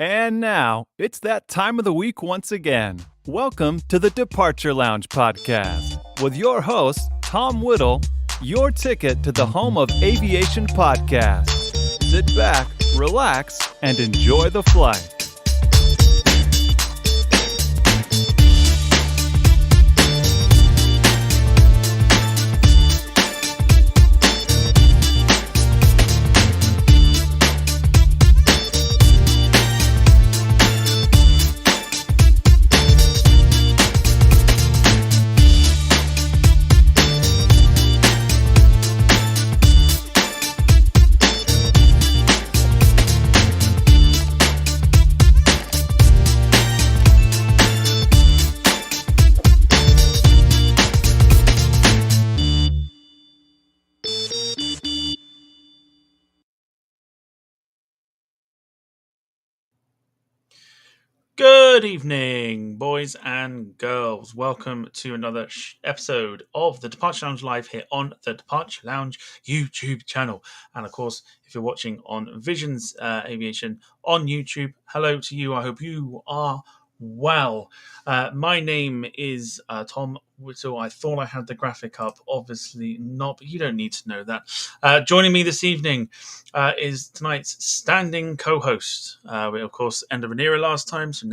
And now, it's that time of the week once again. Welcome to the Departure Lounge podcast with your host, Tom Whittle, your ticket to the home of aviation podcasts. Sit back, relax, and enjoy the flight. Good evening, boys and girls. Welcome to another episode of the Departure Lounge Live here on the Departure Lounge YouTube channel. And of course, if you're watching on Visions Aviation on YouTube, hello to you. I hope you are well. My name is Tom Whittle. I thought I had the graphic up. Obviously not, but you don't need to know that. Joining me this evening is tonight's standing co-host. We, of course, end of an era last time so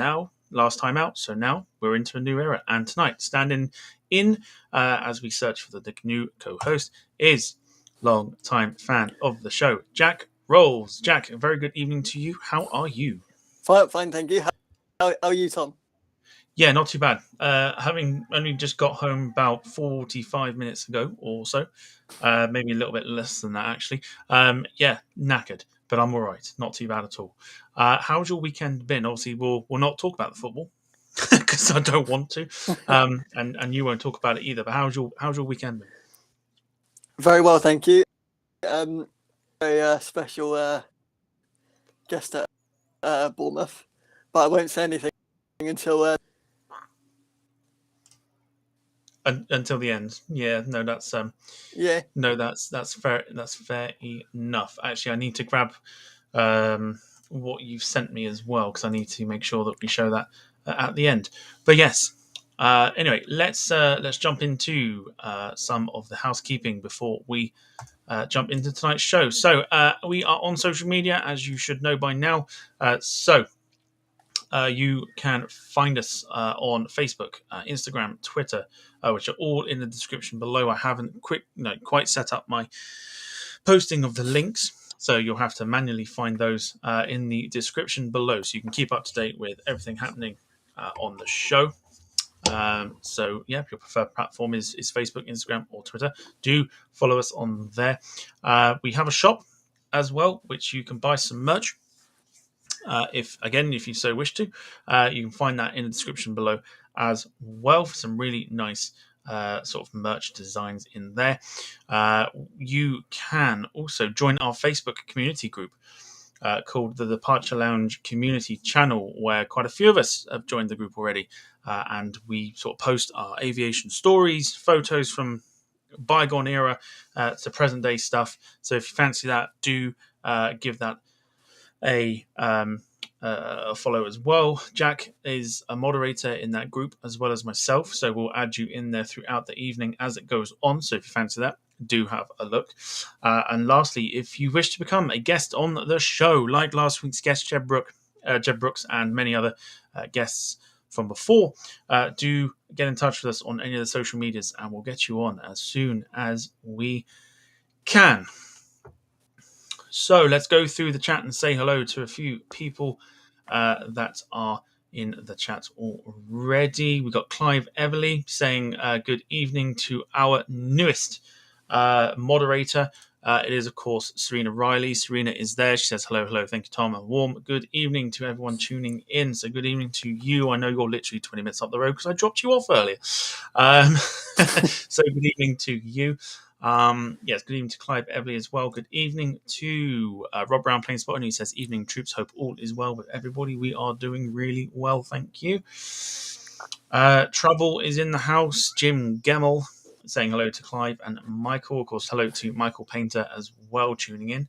now we're into a new era. And tonight, standing in as we search for the new co-host is long-time fan of the show, Jack Rolls. Jack, a very good evening to you. How are you? Fine, thank you. How are you, Tom? Yeah, not too bad. Having only just got home about 45 minutes ago or so, maybe a little bit less than that, actually. Yeah, knackered, but I'm all right. Not too bad at all. How's your weekend been? Obviously, we'll not talk about the football because I don't want to, and you won't talk about it either. But how's your weekend been? Very well, thank you. A special guest at Bournemouth, but I won't say anything until until the end. Yeah, no, that's no, that's fair. That's fair enough. Actually, I need to grab what you've sent me as well because I need to make sure that we show that at the end. But yes. Anyway, let's jump into some of the housekeeping before we jump into tonight's show. So we are on social media, as you should know by now. You can find us on Facebook, Instagram, Twitter, which are all in the description below. I haven't quite set up my posting of the links, so you'll have to manually find those in the description below, so you can keep up to date with everything happening on the show. So yeah, if your preferred platform is Facebook, Instagram, or Twitter, do follow us on there. We have a shop as well, which you can buy some merch. If you so wish to, you can find that in the description below as well for some really nice sort of merch designs in there. You can also join our Facebook community group called the Departure Lounge Community Channel, where quite a few of us have joined the group already, and we sort of post our aviation stories, photos from bygone era to present day stuff. So if you fancy that, do give that a follow as well. Jack is a moderator in that group as well as myself, so we'll add you in there throughout the evening as it goes on. So if you fancy that, do have a look. And lastly, if you wish to become a guest on the show, like last week's guest Jeb Brooks and many other guests from before, do get in touch with us on any of the social medias and we'll get you on as soon as we can. So let's go through the chat and say hello to a few people that are in the chat already. We've got Clive Everly saying good evening to our newest moderator. It is, of course, Serena Riley. Serena is there. She says hello. Thank you, Tom. A warm good evening to everyone tuning in. So good evening to you. I know you're literally 20 minutes up the road because I dropped you off earlier. So good evening to you. Yes, good evening to Clive Everly as well. Good evening to Rob Brown playing spot, and he says, evening troops, hope all is well with everybody. We are doing really well, thank you. Trouble is in the house. Jim Gemmell saying hello to Clive and Michael. Of course, hello to Michael Painter as well, tuning in.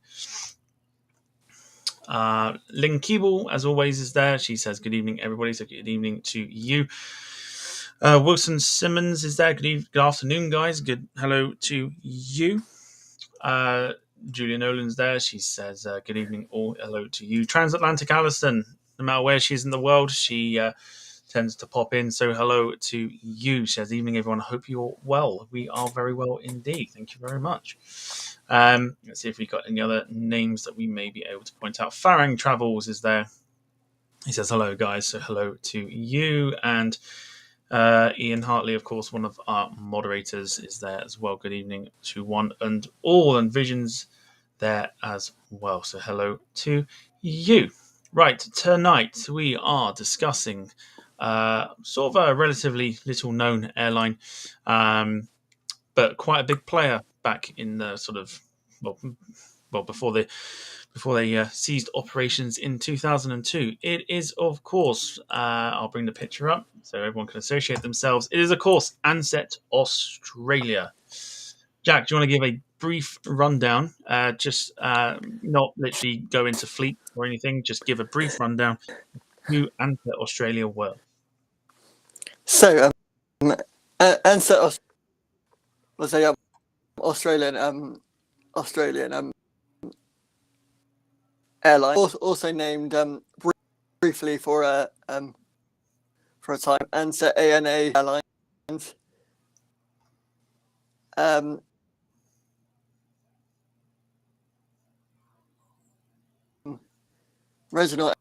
Lynn Keeble, as always, is there. She says, good evening, everybody. So good evening to you. Wilson Simmons is there. Good afternoon, guys. Good hello to you. Julia Nolan's there. She says, good evening, all. Hello to you. Transatlantic Alison, no matter where she is in the world, she tends to pop in. So hello to you. She says, evening, everyone. I hope you're well. We are very well indeed. Thank you very much. Let's see if we've got any other names that we may be able to point out. Farang Travels is there. He says, hello, guys. So hello to you. And Ian Hartley, of course, one of our moderators, is there as well. Good evening to one and all, and Vision's there as well. So hello to you. Right, tonight we are discussing sort of a relatively little known airline, but quite a big player back in the sort of well before they ceased operations in 2002. It is, of course, I'll bring the picture up so everyone can associate themselves. It is, of course, Ansett Australia. Jack, do you want to give a brief rundown? Just not literally go into fleet or anything. Just give a brief rundown who Ansett Australia were. So, Ansett was a Australian airline, also named briefly for a time Ansett ANA Airlines. Reginald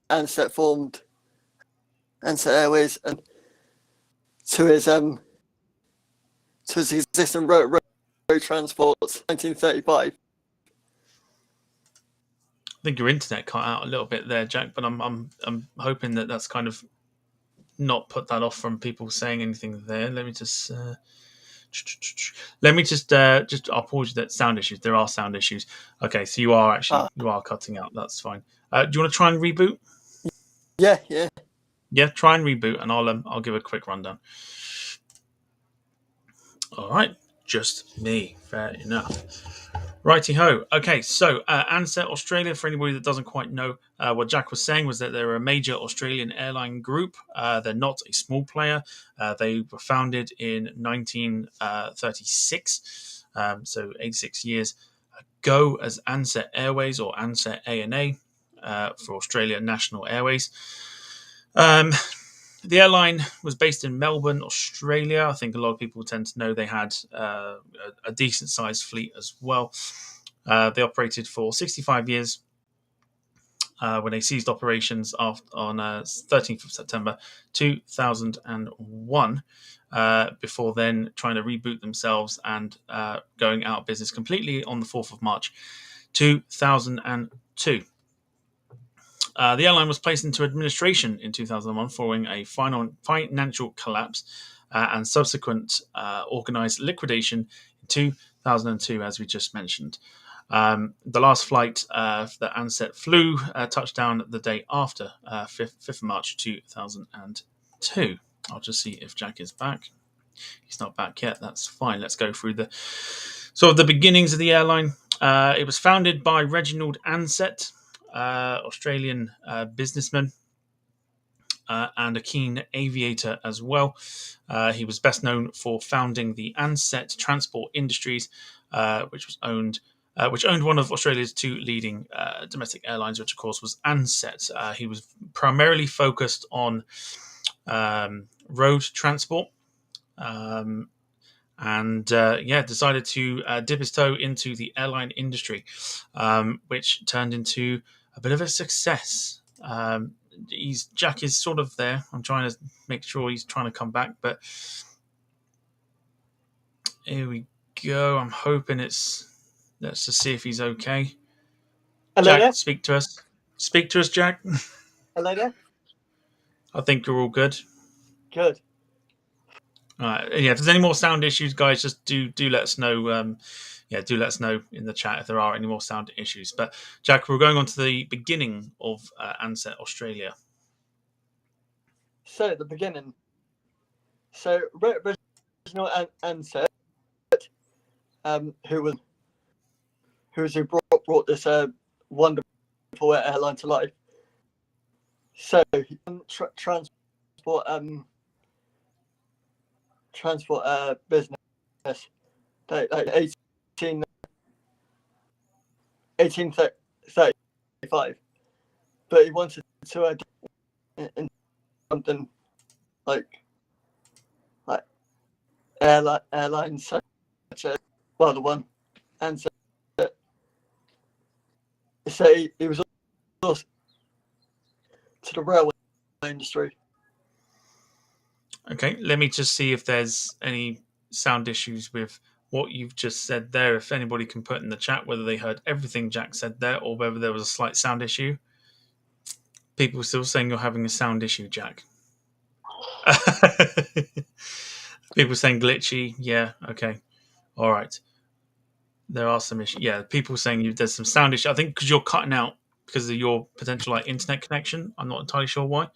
Ansett formed Ansett Airways and to his existing road transports, 1935. I think your internet cut out a little bit there, Jack, but I'm hoping that that's kind of not put that off from people saying anything there. Let me just I'll pause you that sound issues. There are sound issues. Okay, so you are cutting out. That's fine. Do you want to try and reboot? Yeah. Try and reboot, and I'll give a quick rundown. All right, just me. Fair enough. Righty ho. Okay, so Ansett Australia, for anybody that doesn't quite know, what Jack was saying was that they're a major Australian airline group. They're not a small player. They were founded in 1936, so 86 years ago, as Ansett Airways or Ansett ANA for Australia National Airways. The airline was based in Melbourne, Australia. I think a lot of people tend to know they had a decent-sized fleet as well. They operated for 65 years when they ceased operations on 13th of September 2001, before then trying to reboot themselves and going out of business completely on the 4th of March 2002. The airline was placed into administration in 2001 following a financial collapse and subsequent organised liquidation in 2002, as we just mentioned. The last flight that Ansett flew touched down the day after, 5th of March 2002. I'll just see if Jack is back. He's not back yet. That's fine. Let's go through the beginnings of the airline. It was founded by Reginald Ansett, Australian businessman and a keen aviator as well. He was best known for founding the Ansett Transport Industries, which owned one of Australia's two leading domestic airlines, which of course was Ansett. He was primarily focused on road transport. Decided to dip his toe into the airline industry, which turned into a bit of a success. Jack is sort of there. I'm trying to make sure he's trying to come back, but here we go. I'm hoping let's just see if he's okay. Hello Jack, there. speak to us. Speak to us, Jack. Hello there. I think you're all good. Good. If there's any more sound issues, guys, just do let us know. Do let us know in the chat if there are any more sound issues. But Jack, we're going on to the beginning of Ansett Australia. So the beginning. So Reginald Ansett, who brought this wonderful Singapore airline to life. So he can transport business like 1835, but he wanted to in something like airlines such as the one, and so he was also to the railway industry. Okay, let me just see if there's any sound issues with what you've just said there. If anybody can put in the chat whether they heard everything Jack said there or whether there was a slight sound issue. People still saying you're having a sound issue, Jack. People saying glitchy. Yeah, okay. All right. There are some issues. Yeah, people saying there's some sound issue. I think because you're cutting out because of your potential internet connection. I'm not entirely sure why.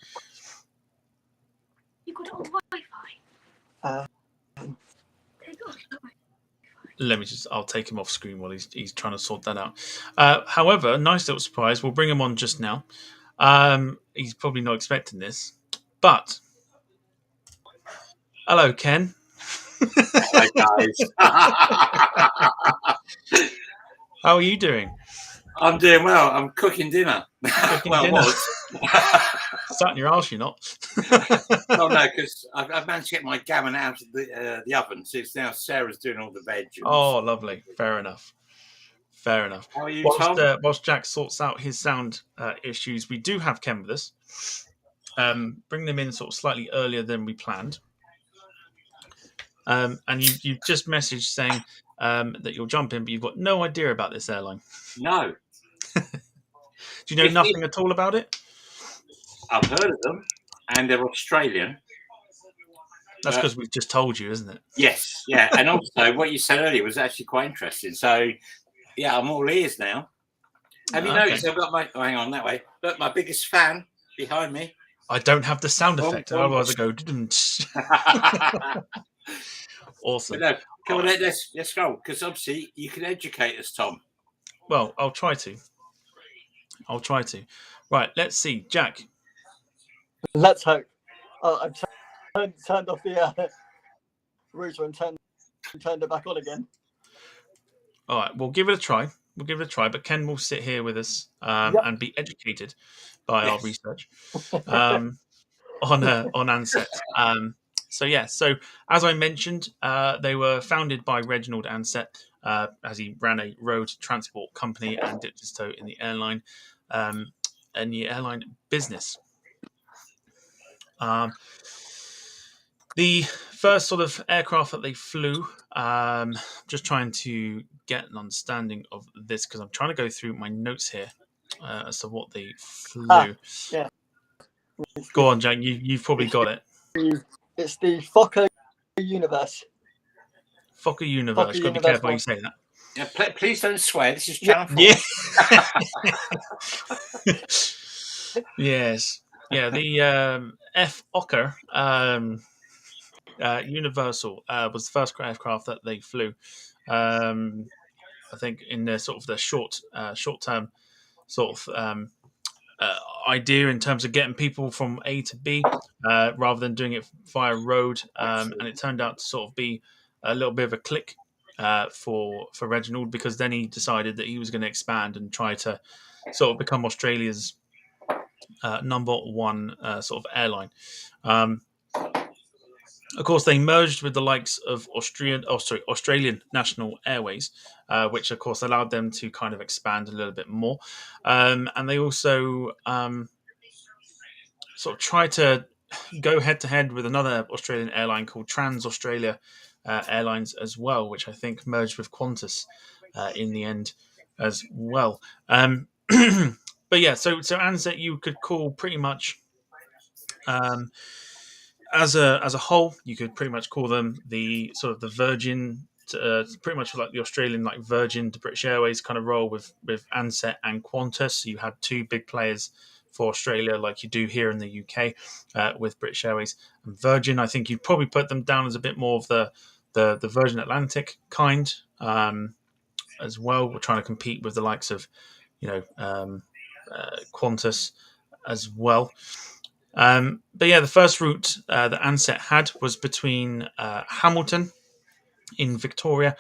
You got it on Wi-Fi. Take it off Wi-Fi. I'll take him off screen while he's trying to sort that out. However, nice little surprise. We'll bring him on just now. He's probably not expecting this, but hello, Ken. Hi guys. How are you doing? I'm doing well. I'm cooking dinner. Cooking well, dinner? was. Starting your arse, you're not. Oh no, because I've managed to get my gammon out of the oven, so it's now Sarah's doing all the veg. Oh, lovely. Fair enough. Fair enough. How are you, Tom? Whilst Jack sorts out his sound issues, we do have Ken with us. Bring them in sort of slightly earlier than we planned. And you've just messaged saying that you'll jump in, but you've got no idea about this airline. No. Do you know nothing at all about it? I've heard of them, and they're Australian. That's because we've just told you, isn't it? Yes, yeah. And also, what you said earlier was actually quite interesting. So, yeah, I'm all ears now. Have you noticed I've got hang on, that way. Look, my biggest fan behind me. I don't have the sound effect. Otherwise I go... Awesome. But no, come on, let's go. Because obviously you can educate us, Tom. Well, I'll try to. Right, let's see. Jack. Let's hope. I've turned off the router and turned it back on again. All right, we'll give it a try. But Ken will sit here with us and be educated by our research on Ansett. So as I mentioned, they were founded by Reginald Ansett as he ran a road transport company and dipped his toe in the airline business. The first sort of aircraft that they flew, just trying to get an understanding of this because I'm trying to go through my notes here as to what they flew. Yeah. Go on, Jack. You've probably got it. It's the Fokker Universe. Fokker Universe. Got to be careful how you say that. Yeah, please don't swear. This is Channel 4. Yeah. Yes. Yeah. The Fokker Universal was the first aircraft that they flew. I think in their sort of their short term sort of idea in terms of getting people from A to B rather than doing it via road, and it turned out to sort of be a little bit of a click for Reginald because then he decided that he was going to expand and try to sort of become Australia's number one sort of airline. Of course, they merged with the likes of Australian National Airways, which of course allowed them to kind of expand a little bit more. And they also sort of tried to go head to head with another Australian airline called Trans Australia Airlines as well, which I think merged with Qantas in the end as well. But yeah, so Ansett you could call pretty much. As a whole, you could pretty much call them the sort of the Virgin, pretty much like the Australian like Virgin to British Airways kind of role with Ansett and Qantas. So you had two big players for Australia, like you do here in the UK with British Airways and Virgin. I think you'd probably put them down as a bit more of the Virgin Atlantic kind as well. We're trying to compete with the likes of Qantas as well. But yeah, the first route that Ansett had was between Hamilton in Victoria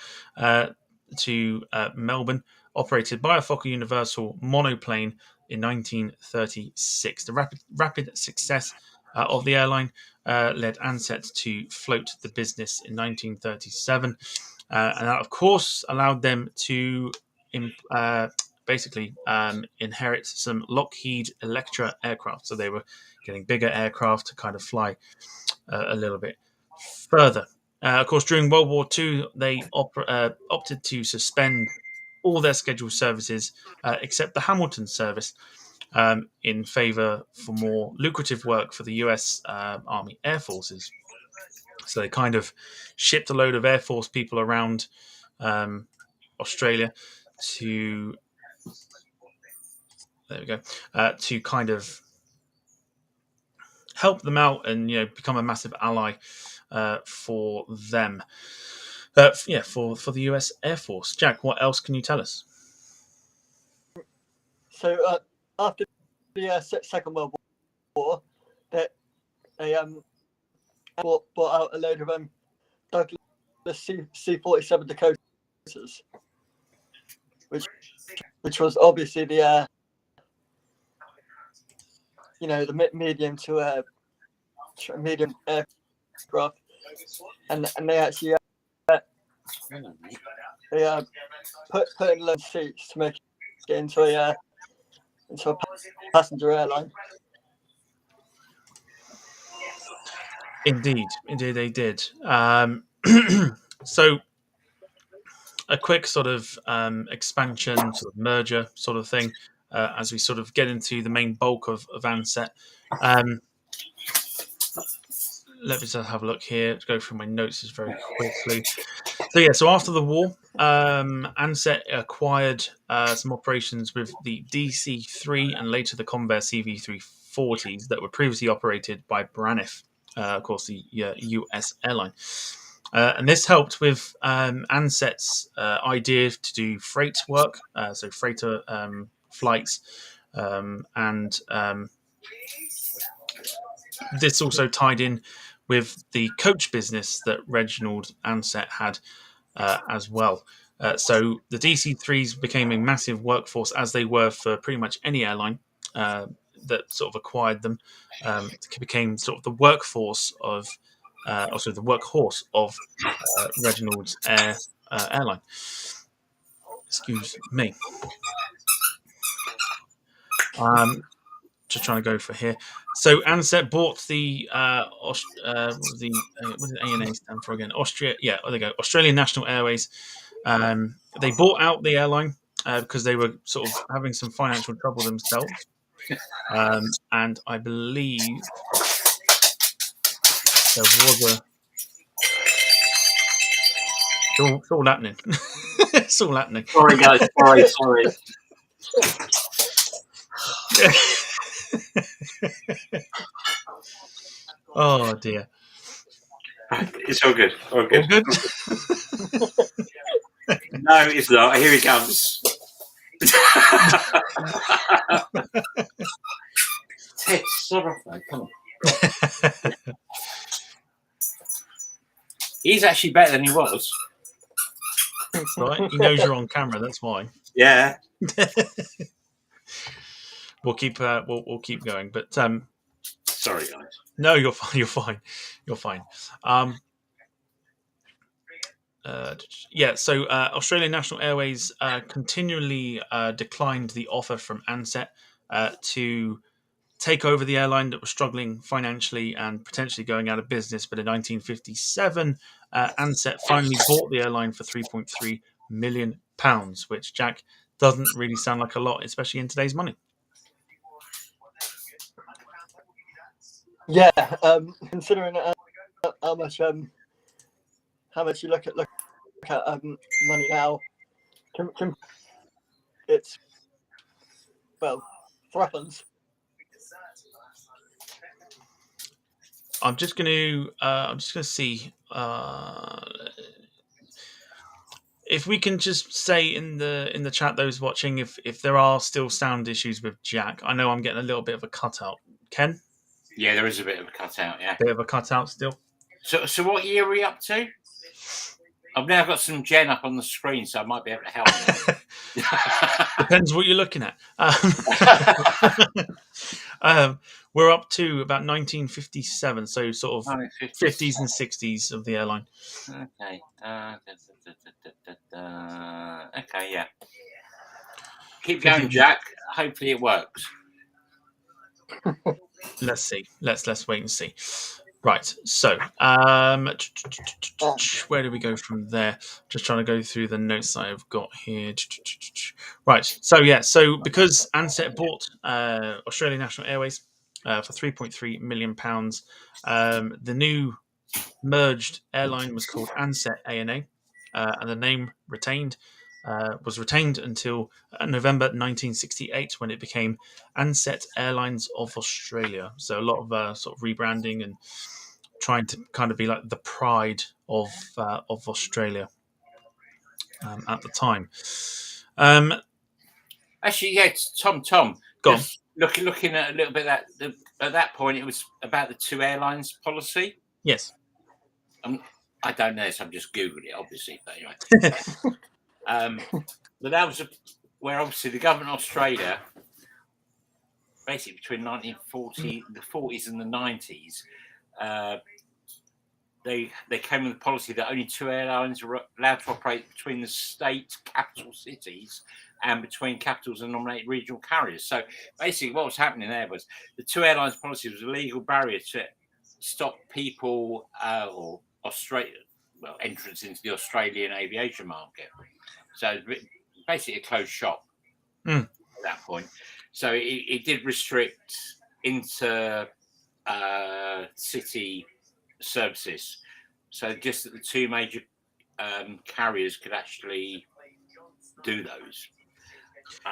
to Melbourne, operated by a Fokker Universal monoplane in 1936. The rapid success of the airline led Ansett to float the business in 1937, and that, of course, allowed them to basically inherit some Lockheed Electra aircraft. So they were getting bigger aircraft to kind of fly a little bit further. Of course, during World War II, they opted to suspend all their scheduled services except the Hamilton service in favour for more lucrative work for the US Army Air Forces. So they kind of shipped a load of Air Force people around Australia to to kind of help them out and become a massive ally for them. For the US Air Force. Jack, what else can you tell us? So after the Second World War, they bought out a load of Douglas C-47 Dakotas, which was obviously the the medium to medium aircraft, and they actually put in low seats to make it into a passenger airline. Indeed they did. So a quick sort of expansion, sort of merger sort of thing, as we sort of get into the main bulk of Ansett. Let me just have a look here. Let's go through my notes just very quickly. So after the war, Ansett acquired some operations with the DC-3 and later the Convair CV-340s that were previously operated by Braniff, of course, the US airline. And this helped with Ansett's idea to do freight work, so freighter flights, and this also tied in with the coach business that Reginald Ansett had as well. So the DC-3s became a massive workforce, as they were for pretty much any airline that sort of acquired them. It became sort of the workforce of, also the workhorse of Reginald's airline. Excuse me. Just trying to go for here. So Ansett bought the what did ANA stand for again? Austria. Yeah, there they go. Australian National Airways. They bought out the airline because they were sort of having some financial trouble themselves, and I believe there was a. It's all happening. It's all happening. Sorry, guys. Sorry. Oh dear. It's all good. All good. All good? No, it's not. Here he comes. Ted, shut up, mate. Come on. He's actually better than he was. That's right. He knows you're on camera. That's why. Yeah. We'll keep going. But sorry, guys. No, you're fine. You're fine. So Australian National Airways continually declined the offer from Ansett to take over the airline that was struggling financially and potentially going out of business. But in 1957, Ansett finally bought the airline for £3.3 million, which, Jack, doesn't really sound like a lot, especially in today's money. Yeah, considering how much you look at money now, it's threepence. I'm just going to see. if we can just say in the chat, those watching, if there are still sound issues with Jack, I know I'm getting a little bit of a cutout. Ken, Yeah, there is a bit of a cutout. Yeah. bit of a cutout still. So what year are we up to? I've now got some Jen up on the screen, so I might be able to help. Depends what you're looking at. We're up to about 1957, so sort of 50s and 60s of the airline. Okay. Okay, yeah. Keep going, Jack. Hopefully it works. Let's see. Let's wait and see. Right. So, where do we go from there? Just trying to go through the notes that I've got here. Right. So yeah. So because Ansett bought Australian National Airways for £3.3 million, the new merged airline was called Ansett ANA, and the name was retained until November 1968, when it became Ansett Airlines of Australia. So a lot of sort of rebranding and trying to kind of be like the pride of Australia at the time. Actually, yeah, Tom. Go on. Looking at a little bit at that point, it was about the two airlines policy. Yes. I don't know, so I'm just googling it, obviously. But anyway, but that was where obviously the government of Australia, basically between 1940, the 40s and the 90s, they came with a policy that only two airlines were allowed to operate between the state capital cities and between capitals and nominated regional carriers. So basically what was happening there was the two airlines policy was a legal barrier to stop people or entrance into the Australian aviation market. So basically a closed shop at that point. So it did restrict inter city services. So just that the two major carriers could actually do those.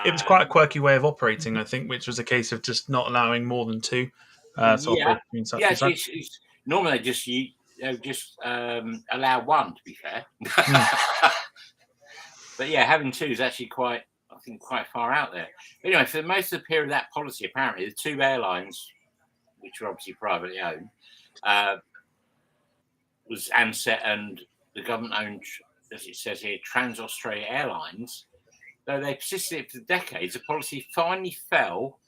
It was quite a quirky way of operating, I think, which was a case of just not allowing more than two. Normally they just allow one, to be fair. But yeah, having two is actually quite far out there. But anyway, for most of the period of that policy, apparently the two airlines, which were obviously privately owned, was Ansett and the government-owned, as it says here, Trans-Australia Airlines. Though they persisted for decades, the policy finally fell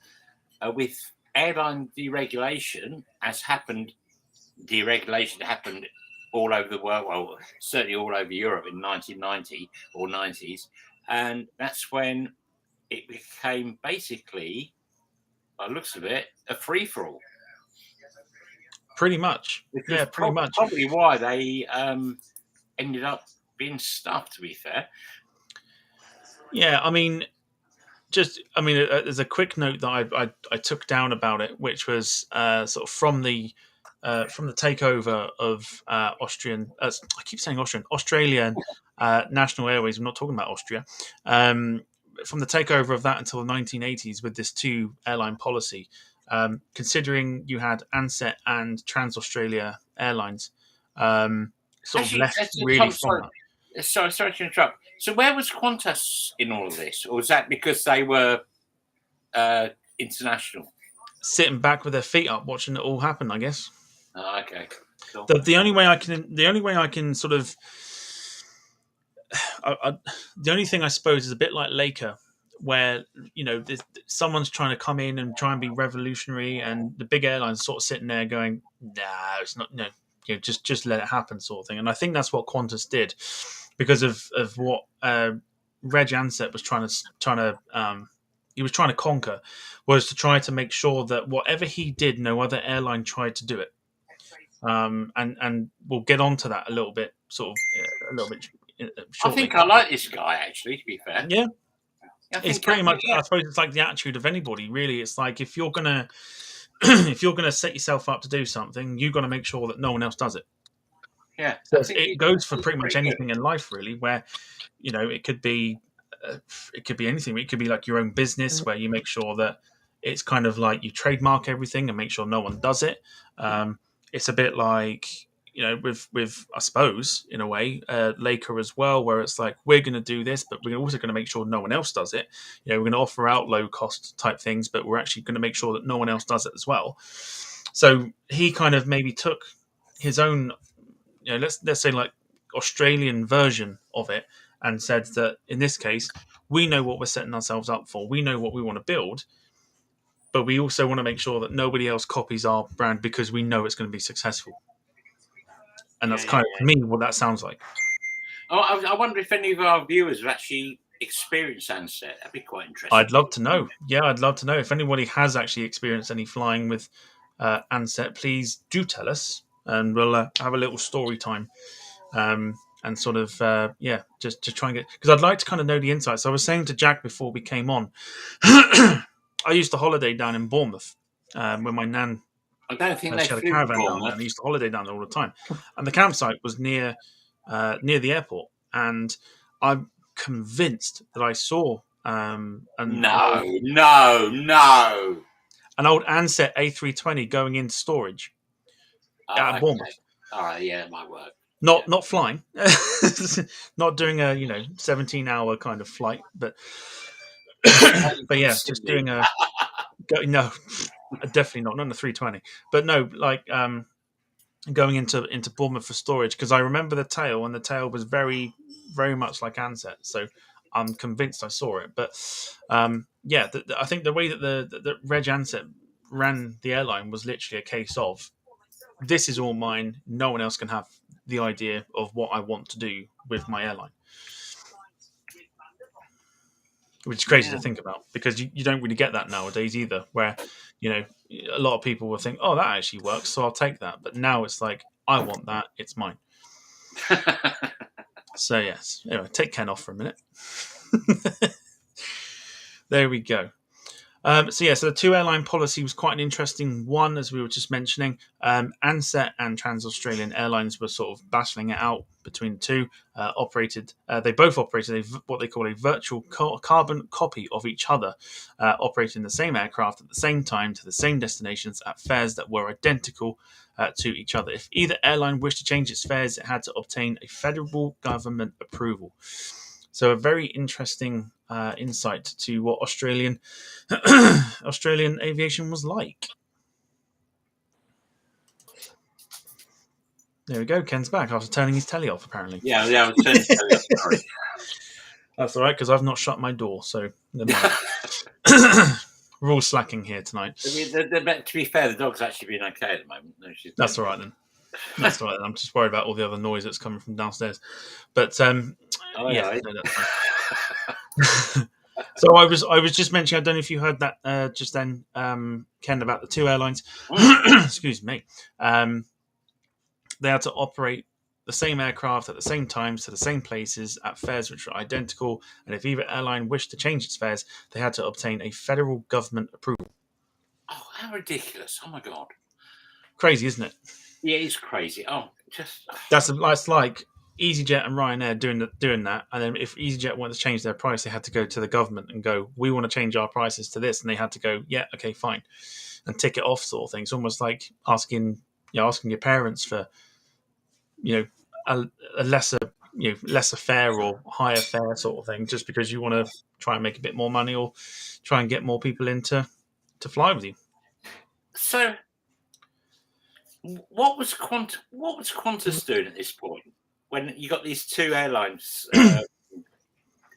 with airline deregulation, deregulation happened all over the world, well, certainly all over Europe in 1990 or 90s. And that's when it became basically, by the looks of it, a free-for-all. Pretty much. Because probably why they ended up being stuffed, to be fair. Yeah, there's a quick note that I took down about it, which was sort of from the takeover of Australian National Airways. I'm not talking about Austria. From the takeover of that until the 1980s, with this two airline policy, considering you had Ansett and Trans-Australia Airlines, sort of left really from that. Sorry to interrupt. So where was Qantas in all of this? Or was that because they were international? Sitting back with their feet up, watching it all happen, I guess. Oh, okay. Cool. The only way I can sort of, the only thing I suppose is a bit like Laker, where someone's trying to come in and try and be revolutionary, and the big airlines sort of sitting there going, "Nah, it's not. No, just let it happen," sort of thing. And I think that's what Qantas did, because of what Reg Ansett was trying to conquer, was to try to make sure that whatever he did, no other airline tried to do it. And we'll get onto that a little bit shortly. I think I like this guy, actually, to be fair. Yeah. It's pretty much, I suppose it's like the attitude of anybody, really. It's like, if you're gonna set yourself up to do something, you've got to make sure that no one else does it. Yeah. So it goes for pretty much anything in life, really, where, it could be anything. It could be like your own business, where you make sure that it's kind of like you trademark everything and make sure no one does it. It's a bit like, with I suppose in a way Laker as well, where it's like we're going to do this, but we're also going to make sure no one else does it. We're going to offer out low cost type things, but we're actually going to make sure that no one else does it as well. So he kind of maybe took his own, let's say like Australian version of it, and said that in this case we know what we're setting ourselves up for. We know what we want to build, but we also want to make sure that nobody else copies our brand because we know it's going to be successful. And that's kind of, to me, what that sounds like. Oh, I wonder if any of our viewers have actually experienced Ansett. That'd be quite interesting. I'd love to know. Yeah, I'd love to know. If anybody has actually experienced any flying with Ansett, please do tell us. And we'll have a little story time. And sort of, just to try and get... Because I'd like to kind of know the insights. I was saying to Jack before we came on, I used to holiday down in Bournemouth when my nan... I don't think she had a caravan down there, and I used to holiday down there all the time. And the campsite was near the airport, and I'm convinced that I saw an old Ansett A320 going into storage at Bournemouth. All right, yeah, it might work. Not flying, not doing a 17-hour kind of flight, but yeah, just doing a no. Definitely not a 320, but no, like going into Bournemouth for storage, because I remember the tail, and the tail was very, very much like Ansett, so I'm convinced I saw it. But I think the way that the Reg Ansett ran the airline was literally a case of, this is all mine, no one else can have the idea of what I want to do with my airline. Which is crazy to think about, because you don't really get that nowadays either, where a lot of people will think, oh, that actually works, so I'll take that. But now it's like, I want that, it's mine. So yes, anyway, take Ken off for a minute. There we go. So the two airline policy was quite an interesting one, as we were just mentioning. Ansett and Trans-Australian Airlines were sort of battling it out between the two. They both operated what they call a virtual carbon copy of each other, operating the same aircraft at the same time to the same destinations at fares that were identical to each other. If either airline wished to change its fares, it had to obtain a federal government approval. So a very interesting insight to what Australian aviation was like. There we go. Ken's back after turning his telly off, apparently. Yeah, I was turning the telly off. Sorry. That's all right, because I've not shut my door, so never mind. We're all slacking here tonight. To be fair, the dog's actually been okay at the moment. No, that's all right then. That's all right. I'm just worried about all the other noise that's coming from downstairs. But No, that's fine. So I was just mentioning, I don't know if you heard that just then, Ken, about the two airlines. Excuse me. They had to operate the same aircraft at the same times to the same places at fares which were identical, and if either airline wished to change its fares, they had to obtain a federal government approval. Oh, how ridiculous! Oh my god, crazy, isn't it? Yeah, it's crazy. That's like EasyJet and Ryanair doing that, and then if EasyJet wanted to change their price, they had to go to the government and go, we want to change our prices to this, and they had to go, yeah, okay, fine, and tick it off, sort of thing. It's almost like asking your parents for a lesser fare or higher fare sort of thing, just because you want to try and make a bit more money or try and get more people to fly with you. So what was Qantas doing at this point when you got these two airlines,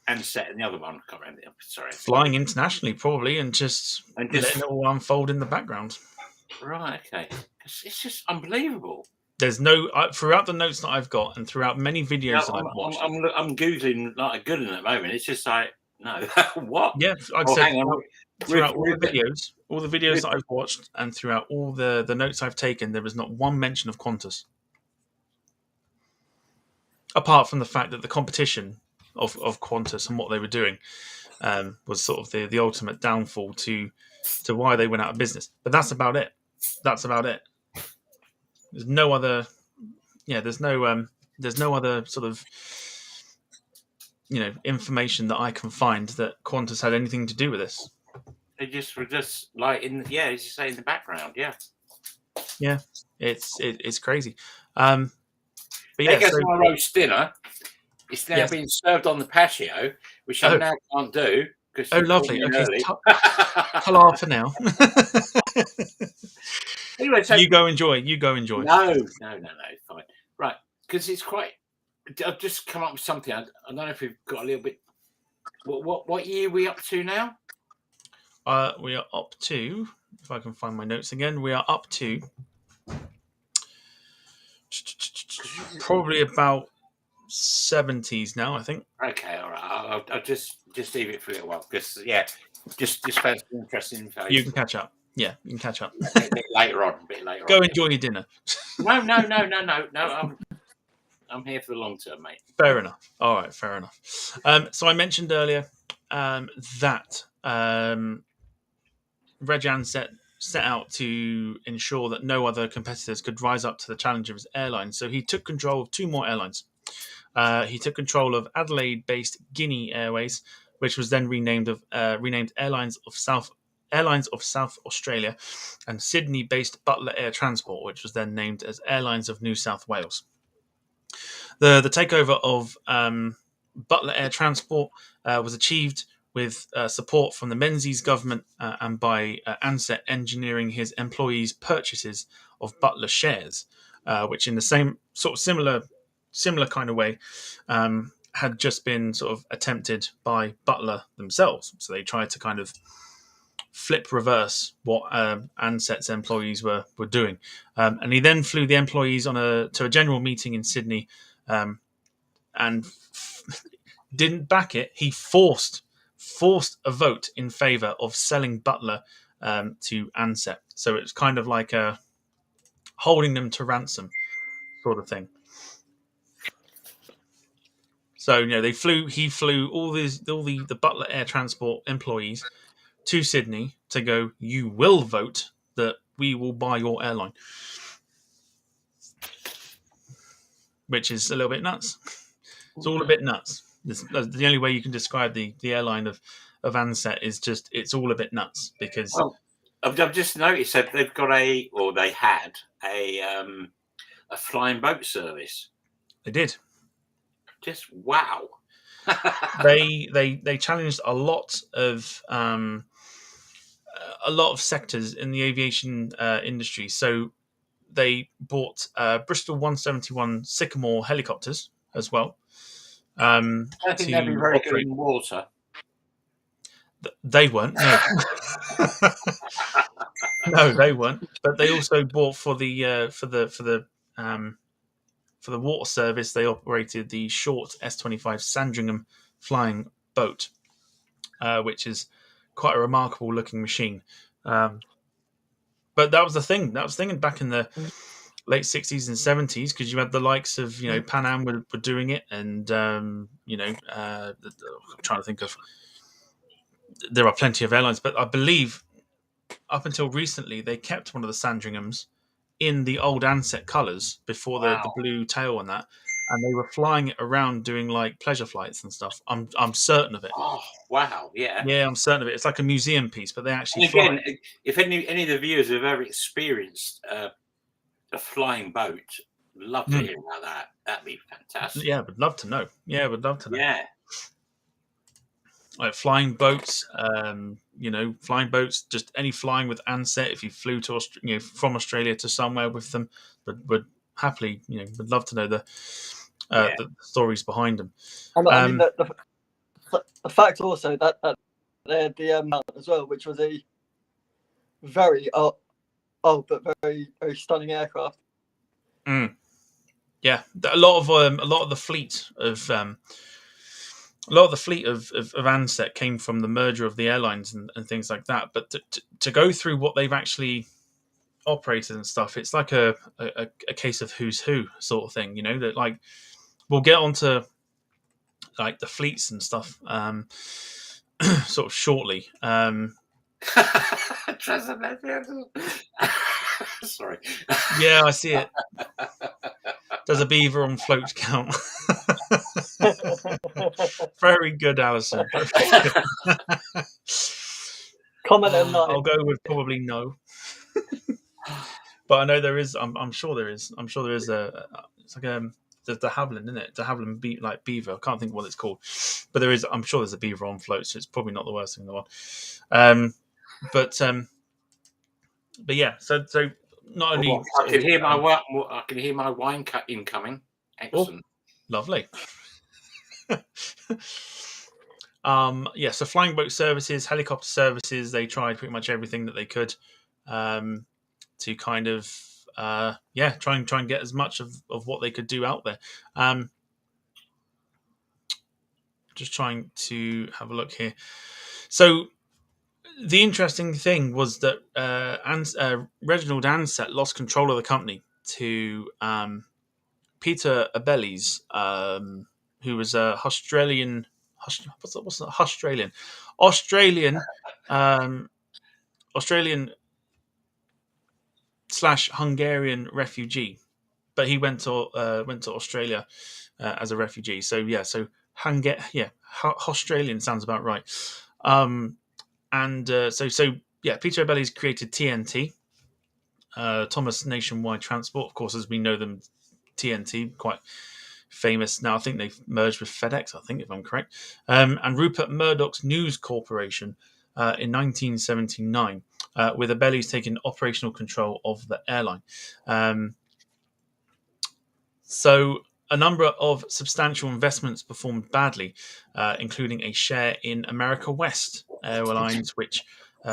Ansett and the other one? I can't remember. Sorry, flying internationally probably, and just letting it all unfold in the background. Right. Okay. It's just unbelievable. There's no throughout the notes that I've got, and throughout many videos that I've watched. I'm googling like a good one at the moment. It's just like, no, what? Yeah, I'd say throughout all the videos that I've watched, and throughout all the notes I've taken, there was not one mention of Qantas. Apart from the fact that the competition of Qantas and what they were doing was sort of the ultimate downfall to why they went out of business. But that's about it. There's no other. Yeah, there's no other sort of information that I can find that Qantas had anything to do with this. They just were just like as you say, in the background. Yeah. Yeah, it's crazy. But There yeah, goes so my roast dinner. It's now Yes. being served on the patio, which I Oh. now can't do because Oh, you called lovely. me in Okay, early. ta for now. Anyway, so You go enjoy. no, fine, right? Because it's quite. I've just come up with something. I don't know if we've got a little bit. What year are we up to now? We are up to, if I can find my notes again, we are up to probably about 70s now, I think. Okay, all right. I'll just leave it for a little while because just found some interesting info. You can catch up. Yeah, you can catch up. A bit later on. Go enjoy your dinner. No. I'm here for the long term, mate. Fair enough. All right, fair enough. So I mentioned earlier that Reg Ansett set out to ensure that no other competitors could rise up to the challenge of his airline. So he took control of two more airlines. He took control of Adelaide-based Guinea Airways, which was then renamed Airlines of South Australia, and Sydney-based Butler Air Transport, which was then named as Airlines of New South Wales. The takeover of Butler Air Transport was achieved with support from the Menzies government and by Ansett engineering his employees' purchases of Butler shares, which in the same sort of similar kind of way had just been sort of attempted by Butler themselves. So they tried to kind of reverse what Ansett's employees were doing. And he then flew the employees to a general meeting in Sydney and didn't back it. He forced a vote in favour of selling Butler to Ansett. So it's kind of like holding them to ransom sort of thing. So he flew all the Butler Air Transport employees to Sydney to go, you will vote that we will buy your airline, which is a little bit nuts. It's all a bit nuts. The only way you can describe the airline of Ansett is just it's all a bit nuts because. Well, I've just noticed that they had a flying boat service. They did. Just wow. They challenged a lot of sectors in the aviation industry. So they bought Bristol 171 Sycamore helicopters as well. I don't think they'd be very good in water. They weren't. No, no, they weren't. But they also bought for the water service. They operated the short S-25 Sandringham flying boat, which is quite a remarkable looking machine. But that was the thing. That was the thing back in the late 60s and 70s, because you had the likes of Pan Am were doing it, and I'm trying to think of. There are plenty of airlines, but I believe up until recently they kept one of the Sandringhams in the old Ansett colours before the blue tail and that, and they were flying it around doing like pleasure flights and stuff. I'm certain of it. Oh wow, yeah. Yeah, I'm certain of it. It's like a museum piece, but they actually and again, fly. If any of the viewers have ever experienced a flying boat, love to hear about that. That'd be fantastic. Yeah, would love to know. Yeah, Yeah. Like flying boats, flying boats, just any flying with Ansett. If you flew to from Australia to somewhere with them, would happily, would love to know the stories behind them. I mean, the fact also that they had the mount as well, which was a very but very very stunning aircraft. Yeah, a lot of the fleet of. A lot of the fleet of Ansett came from the merger of the airlines and things like that. But to go through what they've actually operated and stuff, it's like a case of who's who sort of thing. That like we'll get onto like the fleets and stuff sort of shortly. Sorry. Yeah, I see it. Does a beaver on floats count? Very good, Alison. Comment at 9. I'll go with probably no. But I know there is. I'm sure there is. I'm sure there is a. It's like the de Havilland, isn't it? De Havilland like beaver. I can't think what it's called, but there is. I'm sure there's a beaver on float, so it's probably not the worst thing in the world. But yeah. So not only I can hear my wine cut incoming. Excellent. lovely. Yeah, so flying boat services, helicopter services, they tried pretty much everything that they could to kind of try and get as much of what they could do out there. Just trying to have a look here. So the interesting thing was that Reginald Ansett lost control of the company to Peter Abelles, who was a Australian / Hungarian refugee, but he went to Australia as a refugee. So Australian sounds about right. Peter Abelles created TNT, Thomas Nationwide Transport, of course, as we know them. TNT, quite famous now. I think they've merged with FedEx, I think, if I'm correct. And Rupert Murdoch's News Corporation in 1979, with Abelles taking operational control of the airline. So a number of substantial investments performed badly, including a share in America West Airlines, which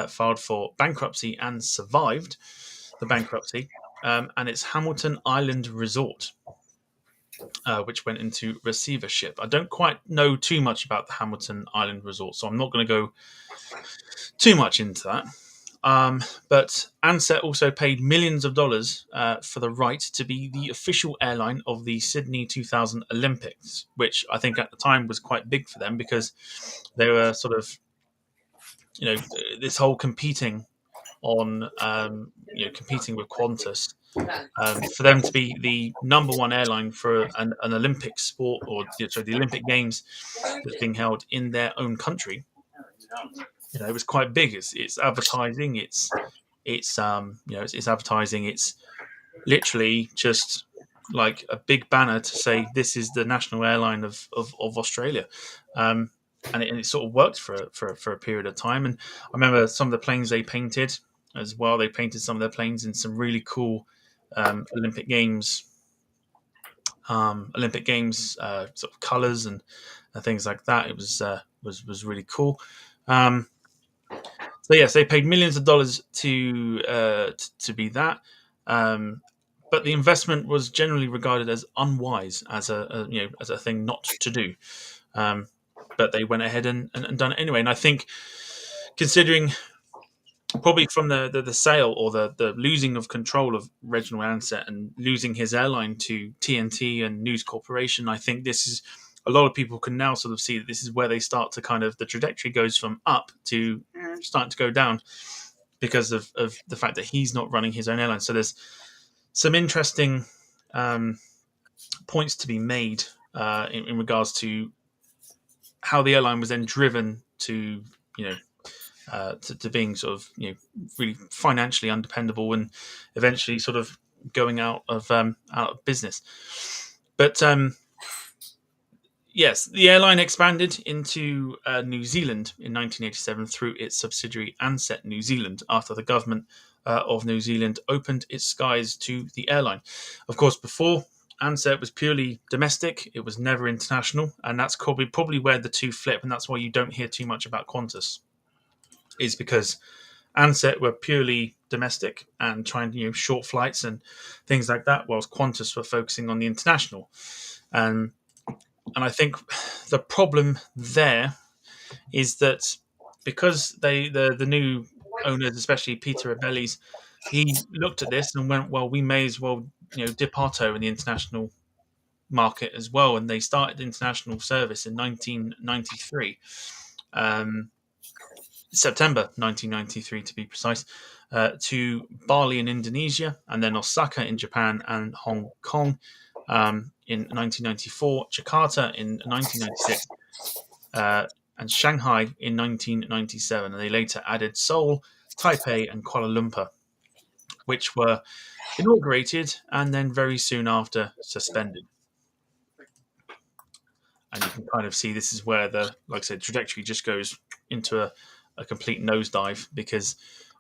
filed for bankruptcy and survived the bankruptcy, and its Hamilton Island Resort, which went into receivership. I don't quite know too much about the Hamilton Island Resort, so I'm not going to go too much into that. But Ansett also paid millions of dollars for the right to be the official airline of the Sydney 2000 Olympics, which I think at the time was quite big for them because they were sort of, this whole competing on, competing with Qantas. For them to be the number one airline for an Olympic sport, or the Olympic Games that's being held in their own country, it was quite big. It's advertising. It's advertising. It's literally just like a big banner to say this is the national airline of Australia, and it sort of worked for a period of time. And I remember some of the planes they painted as well. They painted some of their planes in some really cool Olympic Games sort of colours and things like that. It was really cool. So yes, they paid millions of dollars to be that, but the investment was generally regarded as unwise, as a thing not to do. But they went ahead and done it anyway. And I think, considering probably from the sale or the losing of control of Reginald Ansett and losing his airline to TNT and News Corporation, I think this is, a lot of people can now sort of see that this is where they start to kind of, the trajectory goes from up to starting to go down because of the fact that he's not running his own airline. So there's some interesting points to be made in regards to how the airline was then driven to, to being sort of, really financially undependable and eventually sort of going out of business. But yes, the airline expanded into New Zealand in 1987 through its subsidiary Ansett New Zealand after the government of New Zealand opened its skies to the airline. Of course, before, Ansett was purely domestic. It was never international, and that's probably where the two flip, and that's why you don't hear too much about Qantas, is because Ansett were purely domestic and trying, short flights and things like that, whilst Qantas were focusing on the international. And I think the problem there is that because the new owners, especially Peter Abelles, he looked at this and went, well, we may as well dip our toe in the international market as well, and they started international service in 1993, September 1993 to be precise, to Bali in Indonesia, and then Osaka in Japan and Hong Kong in 1994, Jakarta in 1996, and Shanghai in 1997, and they later added Seoul, Taipei, and Kuala Lumpur, which were inaugurated and then very soon after suspended. And you can kind of see this is where the, like I said, trajectory just goes into a complete nosedive because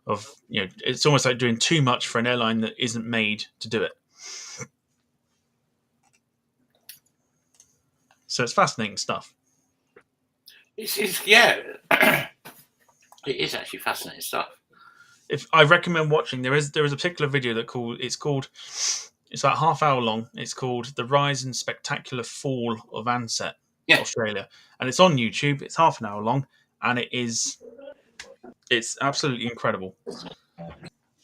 of, it's almost like doing too much for an airline that isn't made to do it. So it's fascinating stuff. Yeah, it is actually fascinating stuff. If I recommend watching, there is a particular video it's about half hour long. It's called "The Rise and Spectacular Fall of Ansett Australia," and it's on YouTube. It's half an hour long, and it's absolutely incredible.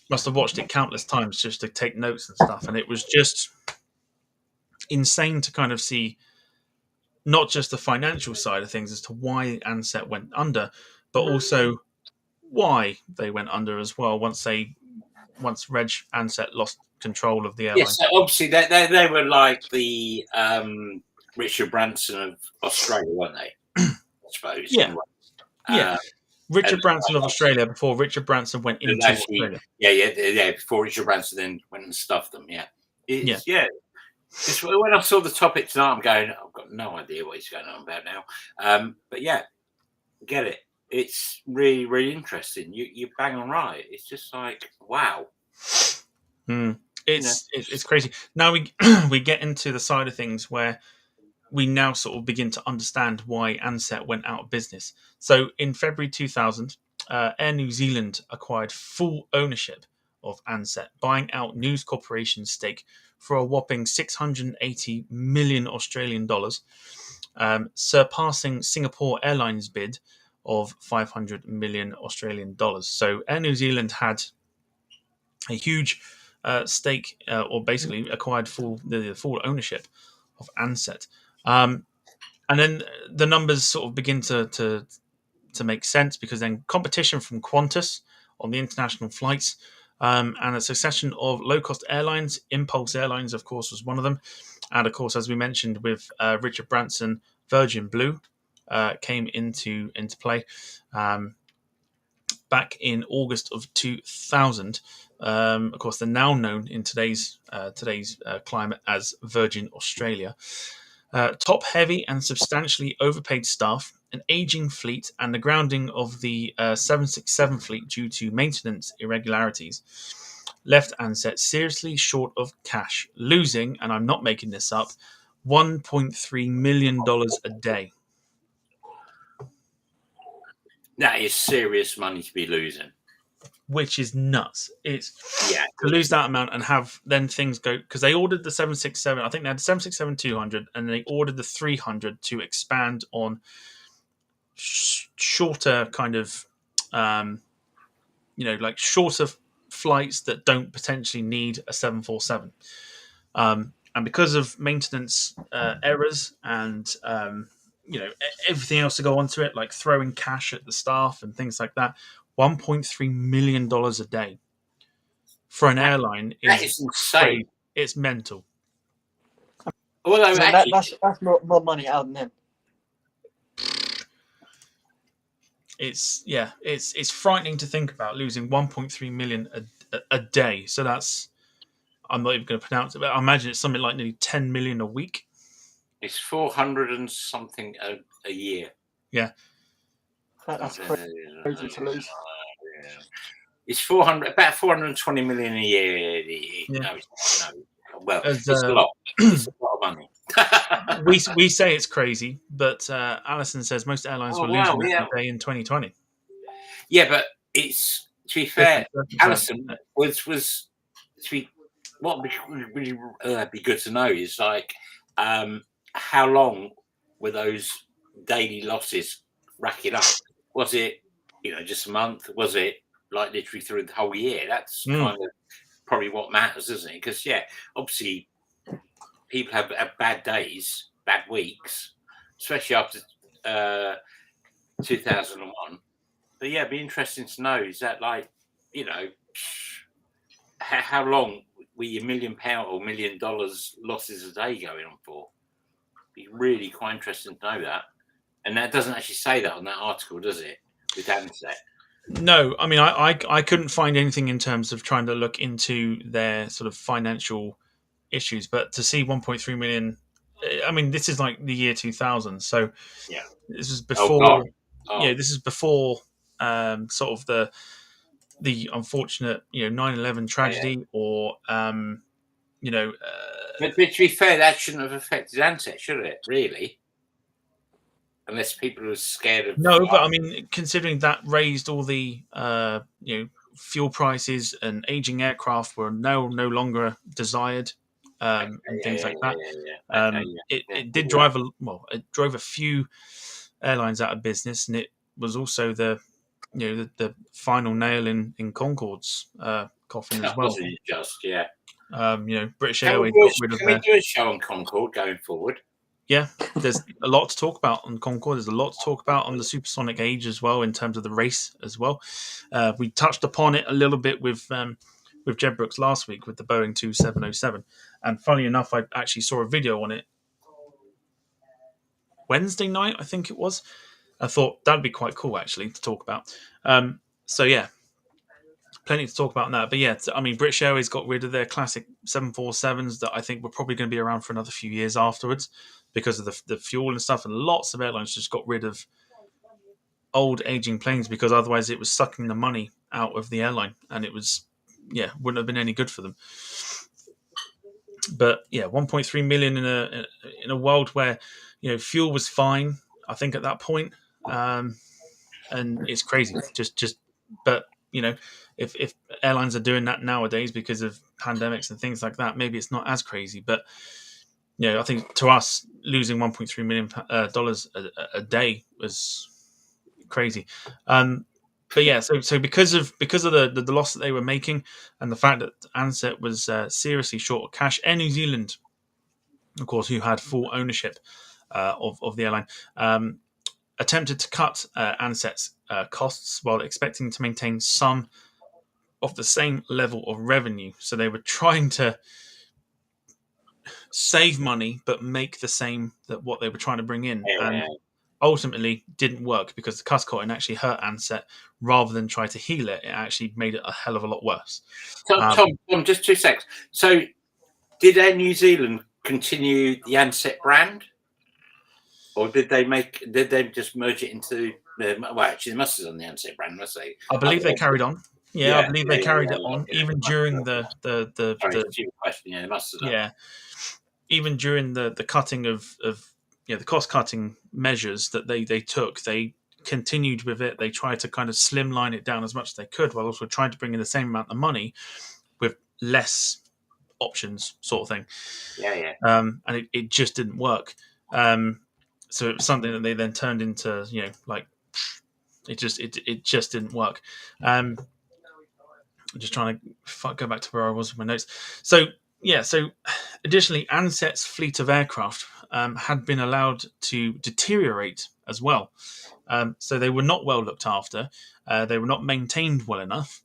Must have watched it countless times just to take notes and stuff, and it was just insane to kind of see not just the financial side of things as to why Ansett went under, but also why they went under as well once Reg Ansett lost control of the airline. Yes, so obviously they were like the Richard Branson of Australia, weren't they? I suppose. Yeah. Richard Branson of Australia before Richard Branson went into Australia. Yeah. Before Richard Branson then went and stuffed them. Yeah. It's, when I saw the topic tonight, I'm going, I've got no idea what he's going on about now. But yeah, get it. It's really, really interesting. You bang on right. It's just like, wow. It's crazy. Now we get into the side of things where we now sort of begin to understand why Ansett went out of business. So in February 2000, Air New Zealand acquired full ownership of Ansett, buying out News Corporation's stake for a whopping 680 million Australian dollars, surpassing Singapore Airlines' bid of 500 million Australian dollars. So Air New Zealand had a huge stake, or basically acquired the full ownership of Ansett. And then the numbers sort of begin to make sense because then competition from Qantas on the international flights, and a succession of low-cost airlines. Impulse Airlines, of course, was one of them. And, of course, as we mentioned with Richard Branson, Virgin Blue came into play back in August of 2000. Of course, they're now known in today's climate as Virgin Australia. Top-heavy and substantially overpaid staff, an aging fleet, and the grounding of the 767 fleet due to maintenance irregularities left Ansett seriously short of cash, losing, and I'm not making this up, $1.3 million a day. That is serious money to be losing. Which is nuts. It's to lose that amount and have then things go, because they ordered the 767. I think they had the 767-200, and they ordered the 300 to expand on shorter kind of, like shorter flights that don't potentially need a 747. And because of maintenance errors and everything else to go onto it, like throwing cash at the staff and things like that, $1.3 million a day for an airline is insane. Crazy. It's mental. Well, so actually, that's more money out than them. It's frightening to think about losing 1.3 million a day. So that's, I'm not even going to pronounce it, but I imagine it's something like nearly 10 million a week. It's 400 and something a year. Yeah. That's crazy to lose. It's about 420 million a year. Yeah. No. Well, it's a lot. It's a lot of money. we say it's crazy, but Alison says most airlines were losing that day in 2020. Yeah, but it's, to be fair, Alison was to be, what would really be good to know is like how long were those daily losses racking up? Was it just a month? Was it like literally through the whole year? That's kind of probably what matters, isn't it? Because obviously people have bad days, bad weeks, especially after 2001. But it'd be interesting to know, is that like, how long were your £1 million or $1 million losses a day going on for? Be really quite interesting to know that. And that doesn't actually say that on that article, does it? With Ansett. No, I mean, I couldn't find anything in terms of trying to look into their sort of financial issues, but to see 1.3 million, I mean, this is like the year 2000, so Yeah. this is Oh before, God. Oh, this is before sort of the unfortunate 9/11 yeah. tragedy, or you know But to be fair, that shouldn't have affected Ansett, should it? Really, unless people were scared of. no, but I mean, considering that raised all the fuel prices, and aging aircraft were no longer desired, Okay, and yeah, things yeah, like yeah, that. yeah, yeah. Okay, It, yeah, it yeah. did drive it drove a few airlines out of business, and it was also the final nail in Concorde's coffin as That well. wasn't it just, yeah. British Can we Airways do got rid of can we their. do a show on Concorde going forward? Yeah, there's a lot to talk about on Concorde. There's a lot to talk about on the supersonic age as well, in terms of the race as well. We touched upon it a little bit with Jed Brooks last week with the Boeing 2707, and funny enough, I actually saw a video on it Wednesday night, I think it was. I thought that'd be quite cool actually to talk about. So yeah, plenty to talk about on that. But yeah, I mean, British Airways got rid of their classic 747s that I think were probably going to be around for another few years afterwards because of the fuel and stuff. And lots of airlines just got rid of old aging planes because otherwise it was sucking the money out of the airline, and it was wouldn't have been any good for them. But yeah, 1.3 million in a world where fuel was fine, I think at that point, and it's crazy. Just but if airlines are doing that nowadays because of pandemics and things like that, maybe it's not as crazy. But I think to us, losing 1.3 million dollars a day was crazy. But yeah, so because of the loss that they were making, and the fact that Ansett was seriously short of cash, Air New Zealand, of course, who had full ownership of the airline, attempted to cut Ansett's costs while expecting to maintain some of the same level of revenue. So they were trying to save money but make the same that what they were trying to bring in, and Yeah. ultimately didn't work because the cost cutting actually hurt Ansett rather than try to heal it. It actually made it a hell of a lot worse. Tom, just 2 seconds. So, did Air New Zealand continue the Ansett brand, or did they just merge it into? Well, actually, they must have done the Ansett brand, must they? I believe they carried on. Yeah, I Yeah, believe yeah, they yeah, carried yeah, it on yeah. even during the Sorry, stupid question. Yeah, they must have done. yeah, even during the cutting of the cost cutting measures that they took. They continued with it. They tried to kind of slimline it down as much as they could, while also trying to bring in the same amount of money with less options, sort of thing. Yeah, yeah. And it just didn't work. So it was something that they then turned into, like it just didn't work. I'm just trying to go back to where I was with my notes. So additionally, Ansett's fleet of aircraft had been allowed to deteriorate as well. So they were not well looked after. They were not maintained well enough,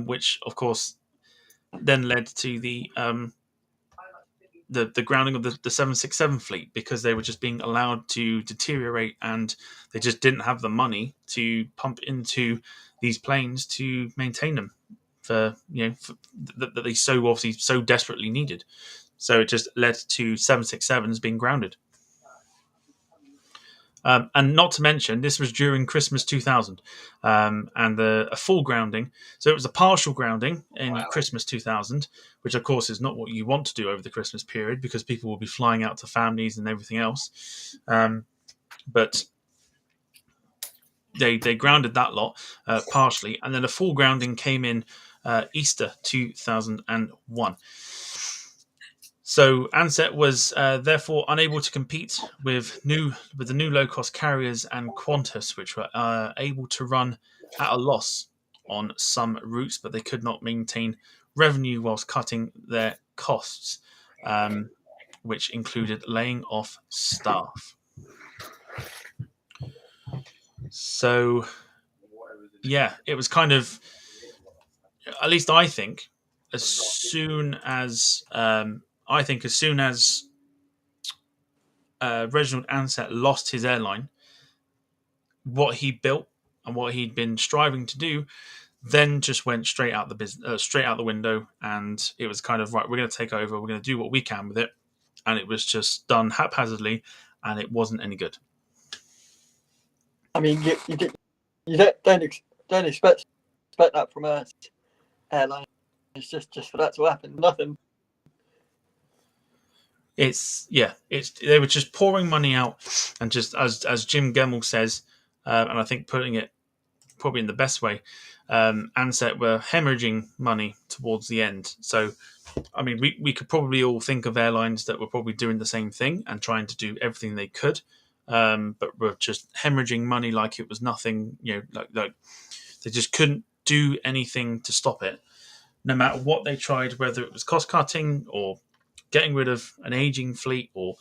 which of course then led to the grounding of the 767 fleet, because they were just being allowed to deteriorate, and they just didn't have the money to pump into these planes to maintain them that they so obviously so desperately needed. So it just led to 767s being grounded. And not to mention, this was during Christmas 2000, and a full grounding. So it was a partial grounding in Christmas 2000, which of course is not what you want to do over the Christmas period, because people will be flying out to families and everything else. But they grounded that lot partially, and then a full grounding came in Easter 2001. So Ansett was therefore unable to compete with the new low cost carriers and Qantas, which were able to run at a loss on some routes, but they could not maintain revenue whilst cutting their costs, which included laying off staff. So yeah, it was kind of, at least I think, as soon as Reginald Ansett lost his airline, what he built and what he'd been striving to do then just went straight out the business, straight out the window, and it was kind of right. We're going to take over. We're going to do what we can with it, and it was just done haphazardly, and it wasn't any good. I mean, you don't expect that from a airline. It's just for that to happen. Nothing. They were just pouring money out, and just as Jim Gemmell says, and I think putting it probably in the best way, Ansett were hemorrhaging money towards the end. So, I mean, we could probably all think of airlines that were probably doing the same thing and trying to do everything they could, but were just hemorrhaging money like it was nothing. Like they just couldn't do anything to stop it, no matter what they tried, whether it was cost cutting or getting rid of an aging fleet or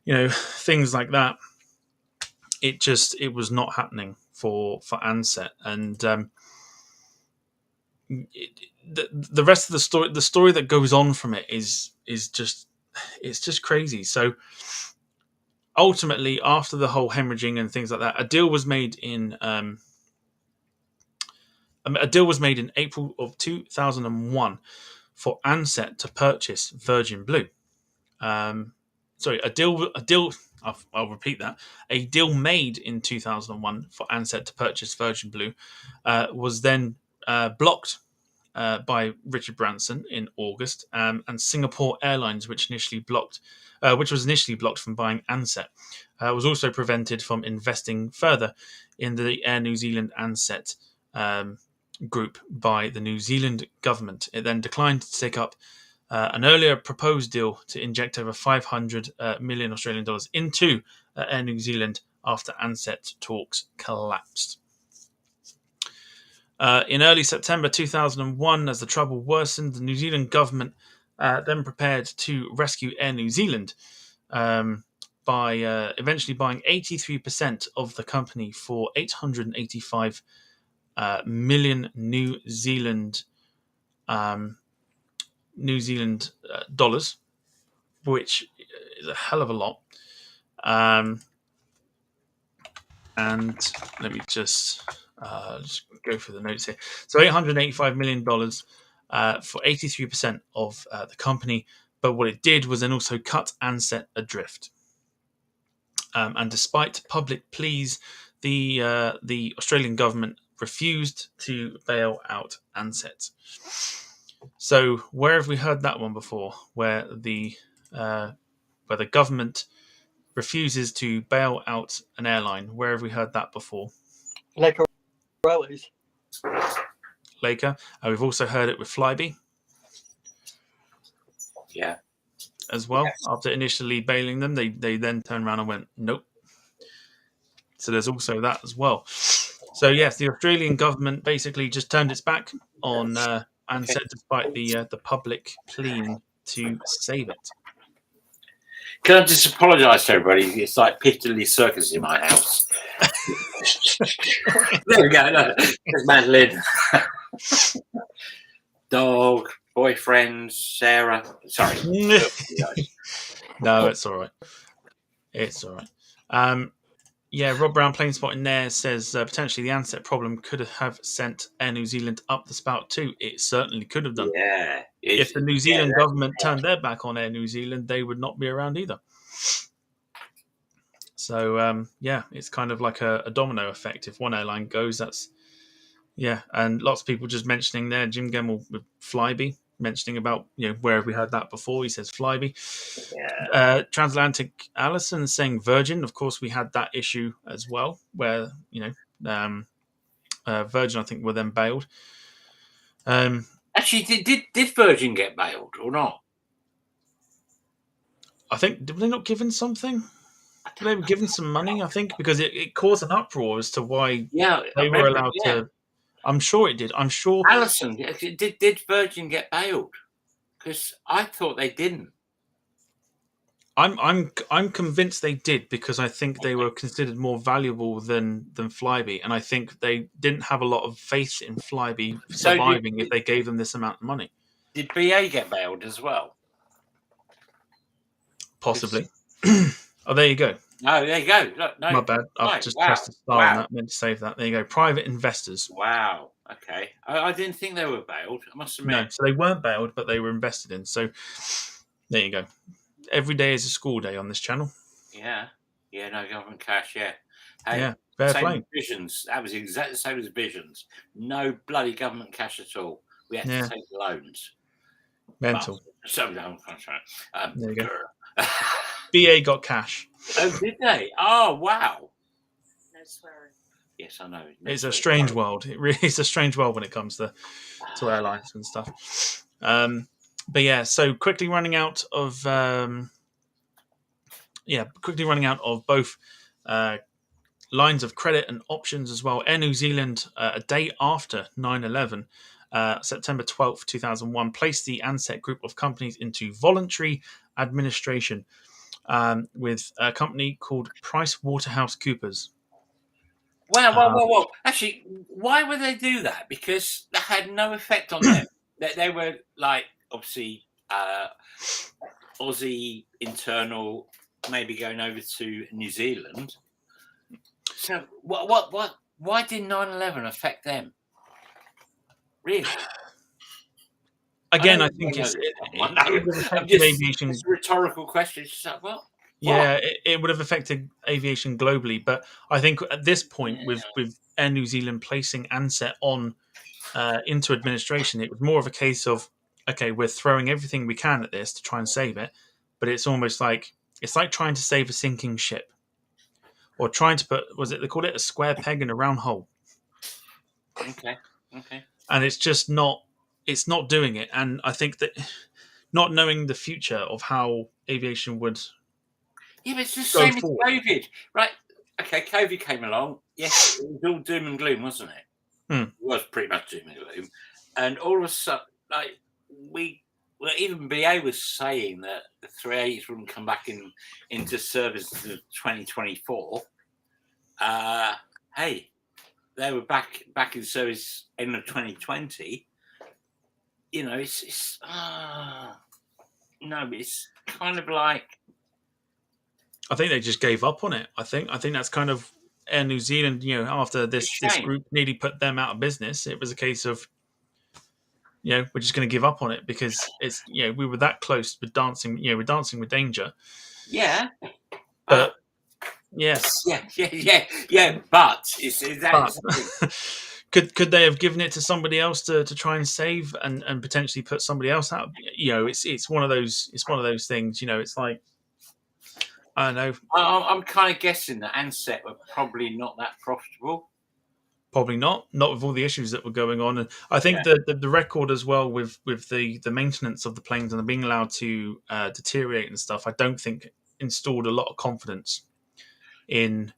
things like that. It was not happening for Ansett, and the rest of the story that goes on from it is just crazy. So ultimately, after the whole hemorrhaging and things like that, a deal was made in April of 2001 for Ansett to purchase Virgin Blue. A deal. I'll repeat that. A deal made in 2001 for Ansett to purchase Virgin Blue was then blocked by Richard Branson in August, and Singapore Airlines, which was initially blocked from buying Ansett, was also prevented from investing further in the Air New Zealand Ansett group by the New Zealand government. It then declined to take up an earlier proposed deal to inject over 500 million Australian dollars into Air New Zealand after Ansett talks collapsed. In early September 2001, as the trouble worsened, the New Zealand government then prepared to rescue Air New Zealand by eventually buying 83% of the company for 885 million New Zealand dollars, which is a hell of a lot. And let me just go through the notes here. So $885 million for 83% of the company. But what it did was then also cut Ansett adrift. And despite public pleas, the Australian government refused to bail out Ansett. So where have we heard that one before? Where the government refuses to bail out an airline? Where have we heard that before? Laker Railways. Laker. We've also heard it with Flybe. Yeah. As well. Yes. After initially bailing them, they then turned around and went, nope. So there's also that as well. So yes, the Australian government basically just turned its back on Ansett despite the public pleading to save it. Can I just apologise to everybody? It's like Piccadilly Circus in my house. There we go. No, there's Madeline. Dog, boyfriend, Sarah. Sorry. No, it's all right. It's all right. Rob Brown, Plain Spot in there, says potentially the Ansett problem could have sent Air New Zealand up the spout too. It certainly could have done. Yeah. If the New Zealand government turned their back on Air New Zealand, they would not be around either. So, it's kind of like a domino effect. If one airline goes, and lots of people just mentioning there, Jim Gemmell with Flybe, mentioning about, where have we heard that before? He says Flybe. Yeah. Transatlantic Allison saying Virgin. Of course, we had that issue as well, where, Virgin, I think, were then bailed. Actually, did Virgin get bailed or not? I think, were they not given something? They were given some money, I think, because it caused an uproar as to why they were allowed to. I'm sure it did. I'm sure. Alison, did Virgin get bailed? Because I thought they didn't. I'm convinced they did, because I think they were considered more valuable than Flybe, and I think they didn't have a lot of faith in Flybe surviving if they gave them this amount of money. Did BA get bailed as well? Possibly. Oh, there you go. No, there you go. Look, no, My bad. I've right. just Wow, pressed the star on wow, that. Meant to save that. There you go. Private investors. wow. Okay, I didn't think they were bailed. I must admit. No, so they weren't bailed, but they were invested in. So there you go. Every day is a school day on this channel. Yeah, yeah. No government cash. Yeah. Hey, Yeah, fair same play. as Visions. That was exactly the same as Visions. No bloody government cash at all. We had Yeah. to take loans. Mental. But, so no, I'm sorry. There you go. BA got cash. Oh, did they? Oh, wow. No swearing. Yes, I know. It's a strange world. It really is a strange world when it comes to airlines and stuff. But yeah, so quickly running out of both lines of credit and options as well. Air New Zealand, a day after 9/11, September 12th, 2001, placed the Ansett group of companies into voluntary administration with a company called PricewaterhouseCoopers. Wow. Actually, why would they do that? Because that had no effect on them. They were like, obviously, Aussie internal, maybe going over to New Zealand. So, why did 9/11 affect them? Really? Again, I think it's aviation. It's a rhetorical question. It's just like, what? Yeah, it would have affected aviation globally, but I think at this point, with Air New Zealand placing Ansett on into administration, it was more of a case of, okay, we're throwing everything we can at this to try and save it, but it's almost like trying to save a sinking ship, or trying to put, they called it a square peg in a round hole. Okay. And it's just not doing it. And I think that not knowing the future of how aviation would. Yeah, but it's the same as COVID, right? Okay, COVID came along. Yes, it was all doom and gloom, wasn't it? It was pretty much doom and gloom. And all of a sudden, like even BA was saying that the 380s wouldn't come back into service until 2024. Hey, they were back in service end of 2020. You know, it's kind of like. I think they just gave up on it. I think that's kind of Air New Zealand. You know, after this group nearly put them out of business, it was a case of, we're just going to give up on it because it's we were that close with dancing. We're dancing with danger. Yeah, but yeah. But could they have given it to somebody else to try and save and potentially put somebody else out? It's one of those things. It's like. I don't know. I'm kind of guessing that Ansett were probably not that profitable. Probably not with all the issues that were going on. And I think the record as well with the maintenance of the planes and being allowed to deteriorate and stuff, I don't think installed a lot of confidence in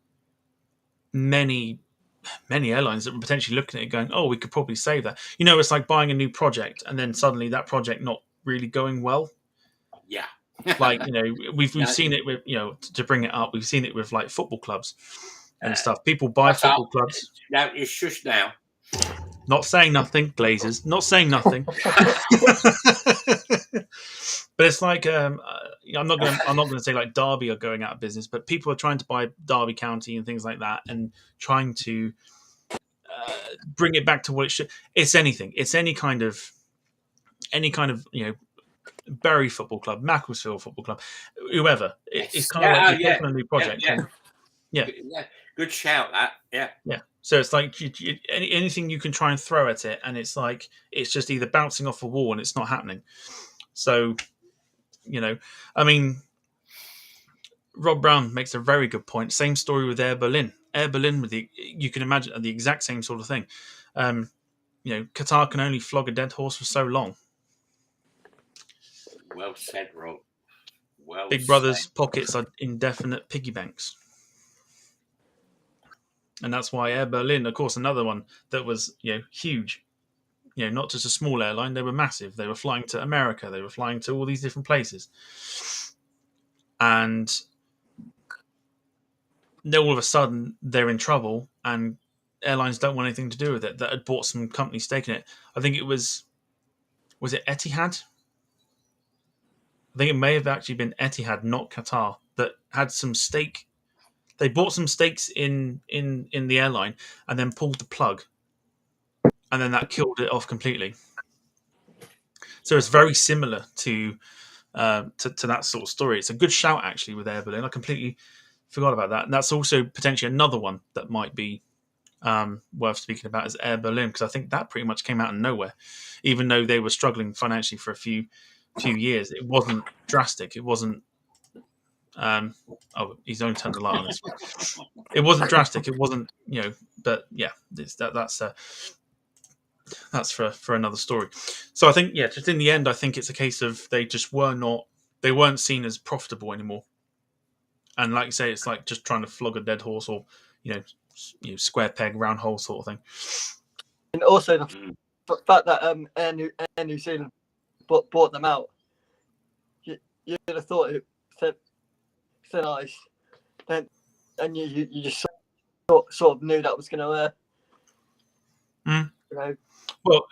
many airlines that were potentially looking at it going, oh, we could probably save that. It's like buying a new project and then suddenly that project not really going well. Yeah. Like, we've seen it with, to bring it up, we've seen it with like football clubs and stuff. People buy football clubs. Now you shush now. Not saying nothing, Glazers. Not saying nothing. But it's like I'm not going to say like Derby are going out of business, but people are trying to buy Derby County and things like that, and trying to bring it back to what it should. It's anything. It's any kind of Bury Football Club, Macclesfield Football Club, whoever. It's kind of like you're taking a new project. Yeah. Good shout. That. Yeah. So it's like anything you can try and throw at it, and it's like it's just either bouncing off a wall and it's not happening. So, I mean, Rob Brown makes a very good point. Same story with Air Berlin. Air Berlin you can imagine the exact same sort of thing. Qatar can only flog a dead horse for so long. Well said, Rob. Big Brother's pockets are indefinite piggy banks. And that's why Air Berlin, of course, another one that was, huge. Not just a small airline, they were massive. They were flying to America. They were flying to all these different places. And then all of a sudden, they're in trouble and airlines don't want anything to do with it. That had bought some company stake in it. I think it was it Etihad? I think it may have actually been Etihad, not Qatar, that had some stake They bought some stakes in the airline and then pulled the plug, and then that killed it off completely. So it's very similar to that sort of story. It's a good shout actually with Air Berlin. I completely forgot about that. And that's also potentially another one that might be worth speaking about is Air Berlin, because I think that pretty much came out of nowhere. Even though they were struggling financially for a few years, it wasn't drastic. It wasn't. Oh, he's only turned the light on this. It wasn't drastic. It wasn't, but yeah, that's for another story. So I think, just in the end, I think it's a case of they weren't seen as profitable anymore. And like you say, it's like just trying to flog a dead horse, or square peg, round hole sort of thing. And also the fact that Air New Zealand bought them out, you'd have thought it said nice, and you just sort of knew that was going to Well,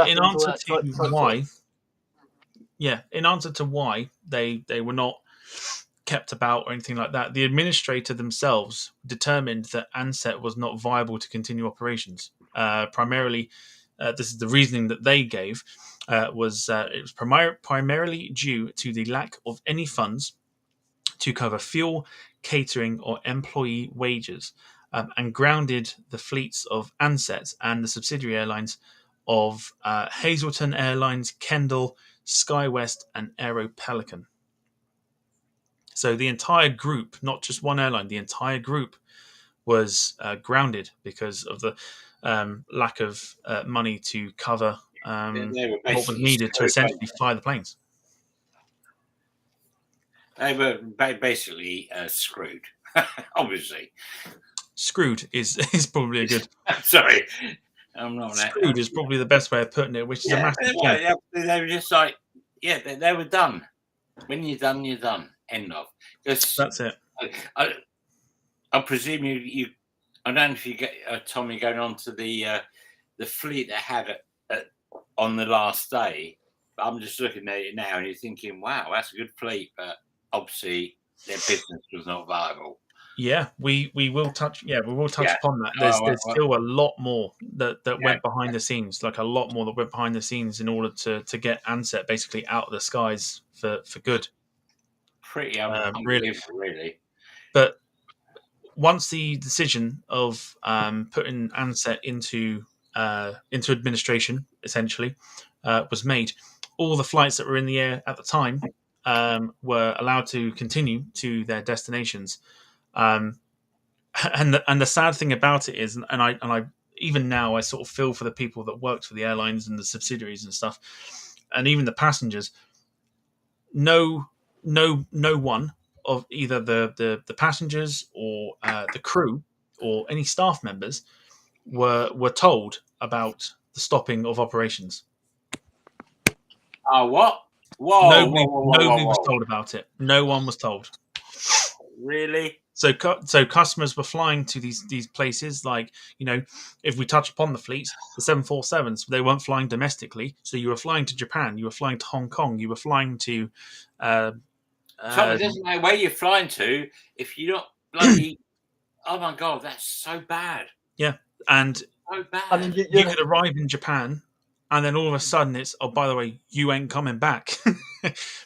in answer to why, in answer to why they were not kept about or anything like that, the administrator themselves determined that Ansett was not viable to continue operations. Primarily, this is the reasoning that they gave, it was primarily due to the lack of any funds to cover fuel, catering, or employee wages, and grounded the fleets of Ansett and the subsidiary airlines of Hazelton Airlines, Kendall, SkyWest, and Aero Pelican. So the entire group, not just one airline, the entire group was grounded because of the lack of money to cover what was needed to essentially fly the planes. They were basically screwed, obviously. Screwed is probably a good. Sorry, I'm not. Screwed is probably the best way of putting it, which is a massive thing. They were just like, they were done. When you're done, you're done. End of. That's it. I presume you. I don't know if you get Tommy going on to the fleet they had on the last day. But I'm just looking at it now, and you're thinking, "Wow, that's a good fleet," but obviously their business was not viable. Yeah, we will touch. Yeah, we will touch upon that. There's still a lot more that went behind the scenes, like a lot more that went behind the scenes in order to get Ansett basically out of the skies for good. Pretty unbelievable, really. But once the decision of putting Ansett into administration essentially was made, all the flights that were in the air at the time were allowed to continue to their destinations. And the sad thing about it is, and I even now I sort of feel for the people that worked for the airlines and the subsidiaries and stuff, and even the passengers. No one of either the passengers or the crew or any staff members were told about the stopping of operations. Oh, what? Whoa! Nobody whoa. was told about it. No one was told. Really? So customers were flying to these places, like, if we touch upon the fleet, the 747s, they weren't flying domestically. So you were flying to Japan, you were flying to Hong Kong, you were flying to. Tommy, it doesn't matter where you're flying to if you're not bloody. Oh my God, that's so bad. Yeah, and so bad. I mean, you could arrive in Japan, and then all of a sudden it's, oh, by the way, you ain't coming back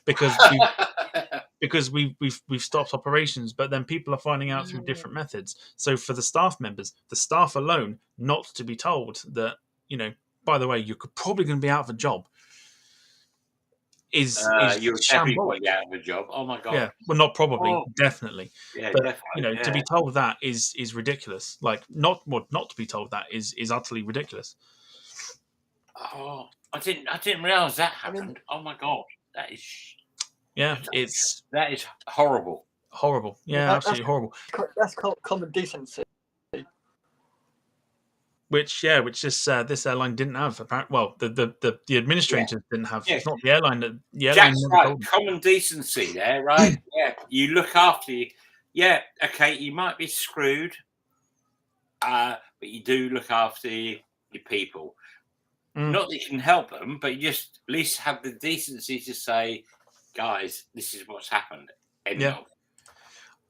because we've stopped operations. But then people are finding out through different methods. So for the staff members, the staff alone, not to be told that, by the way, you're probably going to be out of a job. Is you're definitely going to be out of a job. Oh my God. Yeah, well, not probably, definitely. Yeah, but definitely. To be told that is ridiculous. Like not to be told that is utterly ridiculous. Oh, I didn't realize that happened. Oh my God, that is. Yeah, that is horrible. Horrible. Yeah, absolutely horrible. That's common decency. Which this airline didn't have. Apparently, well, the administrators didn't have. Yeah. It's not the airline that the airline. Jack's right. Common decency there, right? Yeah, you look after you. Yeah, okay, you might be screwed, but you do look after your people. Not that you can help them, but you just at least have the decency to say, guys, this is what's happened.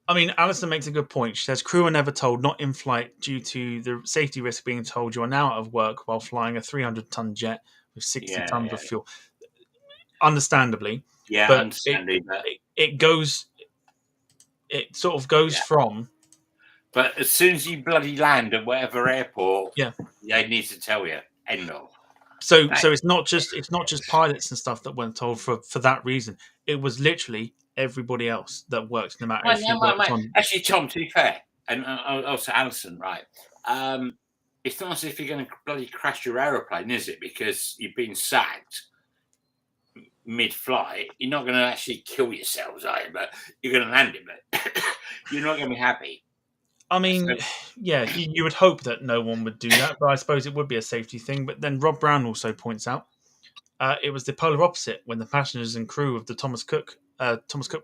I mean, Alison makes a good point. She says crew are never told not in flight due to the safety risk being told you are now out of work while flying a 300-ton jet with 60 Yeah, tons yeah, of fuel. Understandably, yeah. but Understanding that. it sort of goes Yeah. from But as soon as you bloody land at whatever airport, yeah. they need to tell you. End of. So That- it's not just pilots and stuff that weren't told for that reason. It was literally everybody else that worked, no matter if you worked on. Actually, Tom, to be fair, and also Alison, right? It's not as if you're going to bloody crash your aeroplane, is it? Because you've been sacked mid-flight. You're not going to actually kill yourselves, are you? But you're going to land it, but you're not going to be happy. I mean, yeah, you would hope that no one would do that, but I suppose it would be a safety thing. But then Rob Brown also points out it was the polar opposite when the passengers and crew of the Thomas Cook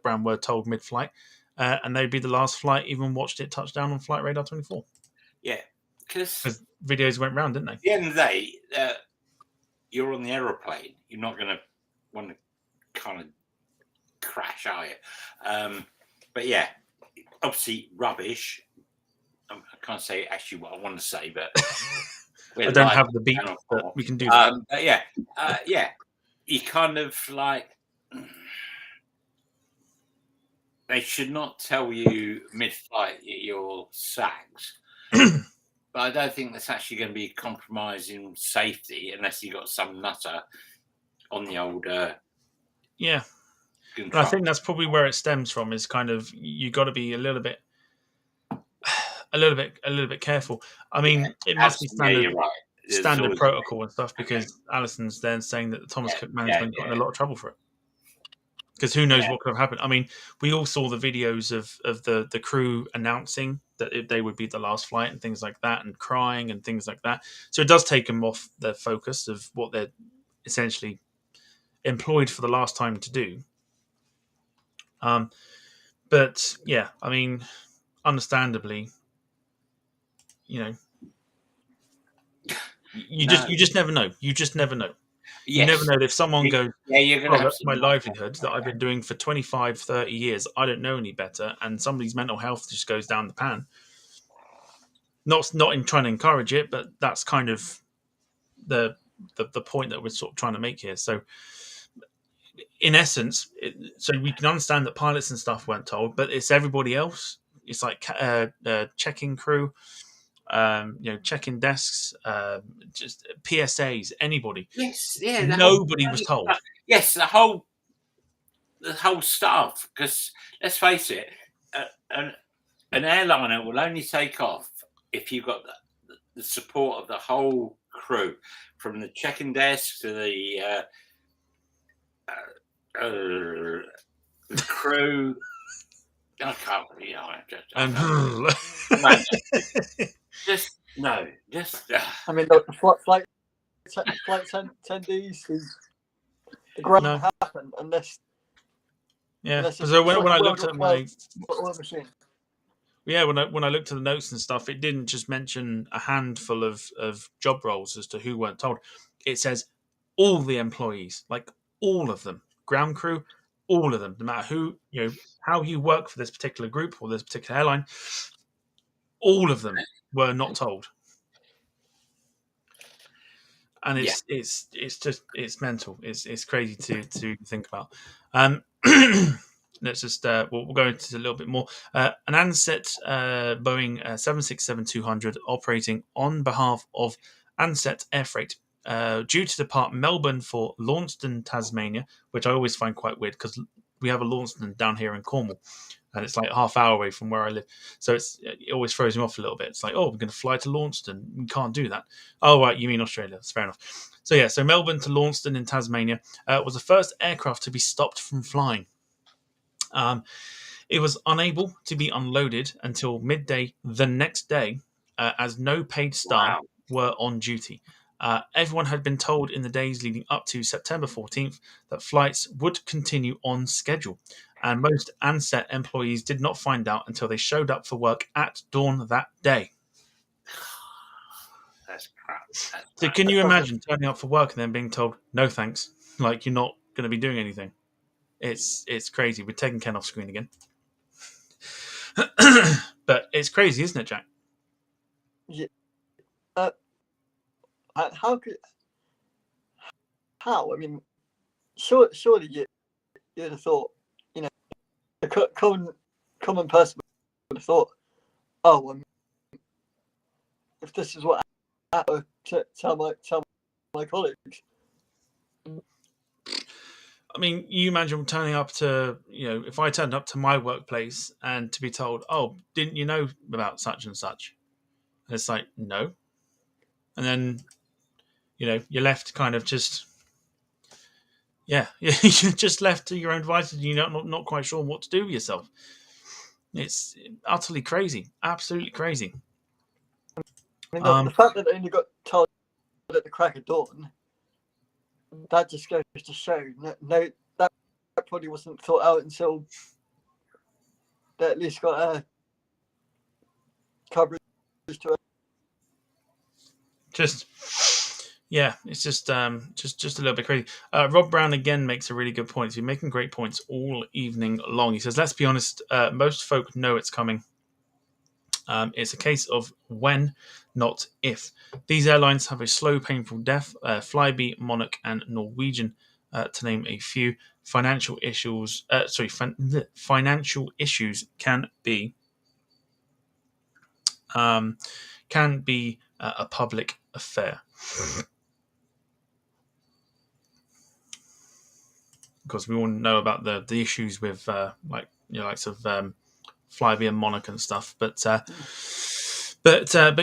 brand were told mid-flight, and they'd be the last flight even watched it touch down on Flight Radar 24. Yeah, because videos went round, didn't they? At the end of the day, you're on the aeroplane. You're not going to want to kind of crash, are you? But yeah, obviously rubbish. I can't say actually what I want to say, but I don't have the beat, but we can do that. But yeah, you kind of like they should not tell you mid-flight that you're sacked. But I don't think that's actually going to be compromising safety unless you got some nutter on the old. Yeah, and I think that's probably where it stems from. Is kind of you got to be a little bit careful. I mean, it must be standard. You're right. Standard protocol and stuff because Alison's then saying that the Thomas Cook management got in a lot of trouble for it. Because who knows what could have happened. I mean, we all saw the videos of the crew announcing that they would be the last flight and things like that, and crying and things like that. So it does take them off the focus of what they're essentially employed for the last time to do. But yeah, I mean, understandably, you know, you just never know. You just never know. You never know if someone goes, that's my livelihood that I've been doing for 25, 30 years. I don't know any better. And somebody's mental health just goes down the pan. Not in trying to encourage it, but that's kind of the point that we're sort of trying to make here. So in essence, so we can understand that pilots and stuff weren't told, but it's everybody else. It's like check-in crew, check-in desks, just PSAs, anybody. Yes, yeah. Nobody was told. Yes, the whole staff. Because let's face it, an airliner will only take off if you've got the support of the whole crew, from the check-in desk to the crew. I can't. Just no. I mean, the flight attendees, the ground happened unless. Yeah. So when I looked at my machine. Yeah, when I looked at the notes and stuff, it didn't just mention a handful of job roles as to who weren't told. It says all the employees, like all of them, ground crew, all of them, no matter who, how you work for this particular group or this particular airline, all of them were not told. And it's mental. It's crazy to think about. Let's just we'll go into a little bit more. An Ansett Boeing 767-200 operating on behalf of Ansett Air Freight, due to depart Melbourne for Launceston, Tasmania, which I always find quite weird because we have a Launceston down here in Cornwall, and it's like half hour away from where I live. So it always throws me off a little bit. It's like, oh, we're going to fly to Launceston. We can't do that. Oh, right, you mean Australia. That's fair enough. So Melbourne to Launceston in Tasmania was the first aircraft to be stopped from flying. It was unable to be unloaded until midday the next day, as no paid staff were on duty. Everyone had been told in the days leading up to September 14th that flights would continue on schedule, and most Ansett employees did not find out until they showed up for work at dawn that day. That's crap. So can you imagine turning up for work and then being told, no thanks, like you're not going to be doing anything? It's crazy. We're taking Ken off screen again. But it's crazy, isn't it, Jack? Yeah. How could? How? I mean, surely you'd have thought, you know, a common person would have thought, oh, if this is what I tell my colleagues. I mean, you imagine turning up to, if I turned up to my workplace and to be told, oh, didn't you know about such and such? And it's like, no. And then, you're left kind of just, you're just left to your own devices and you're not quite sure what to do with yourself. It's utterly crazy. Absolutely crazy. I mean, the fact that they only got told at the crack of dawn, that just goes to show, no, that probably wasn't thought out until they at least got a coverage to it. It's just a little bit crazy. Rob Brown again makes a really good point. He's making great points all evening long. He says, let's be honest, most folk know it's coming. It's a case of when, not if. These airlines have a slow, painful death. Flybe, Monarch, and Norwegian, to name a few. Financial issues can be a public affair. Because we all know about the issues with likes of Flybe and Monarch and stuff, but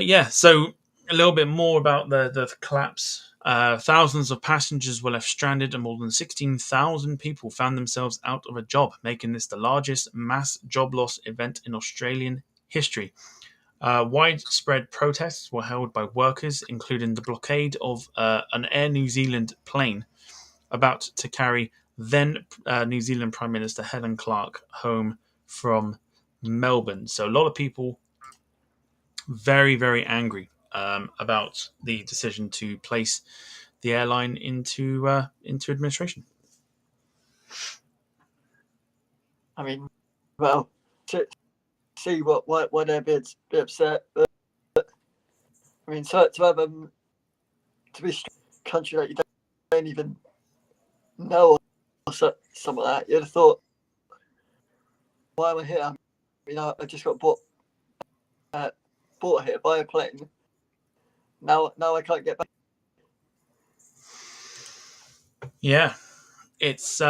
yeah. So a little bit more about the collapse. Thousands of passengers were left stranded, and more than 16,000 people found themselves out of a job, making this the largest mass job loss event in Australian history. Widespread protests were held by workers, including the blockade of an Air New Zealand plane about to carry then New Zealand Prime Minister Helen Clark home from Melbourne. So a lot of people very, very angry about the decision to place the airline into administration. I mean, well, to see why they're a bit upset, but I mean, so to have to be a country that you don't even know or something like that, you'd have thought, why am I here? I mean, I just got bought here by a plane. Now I can't get back. Yeah, it's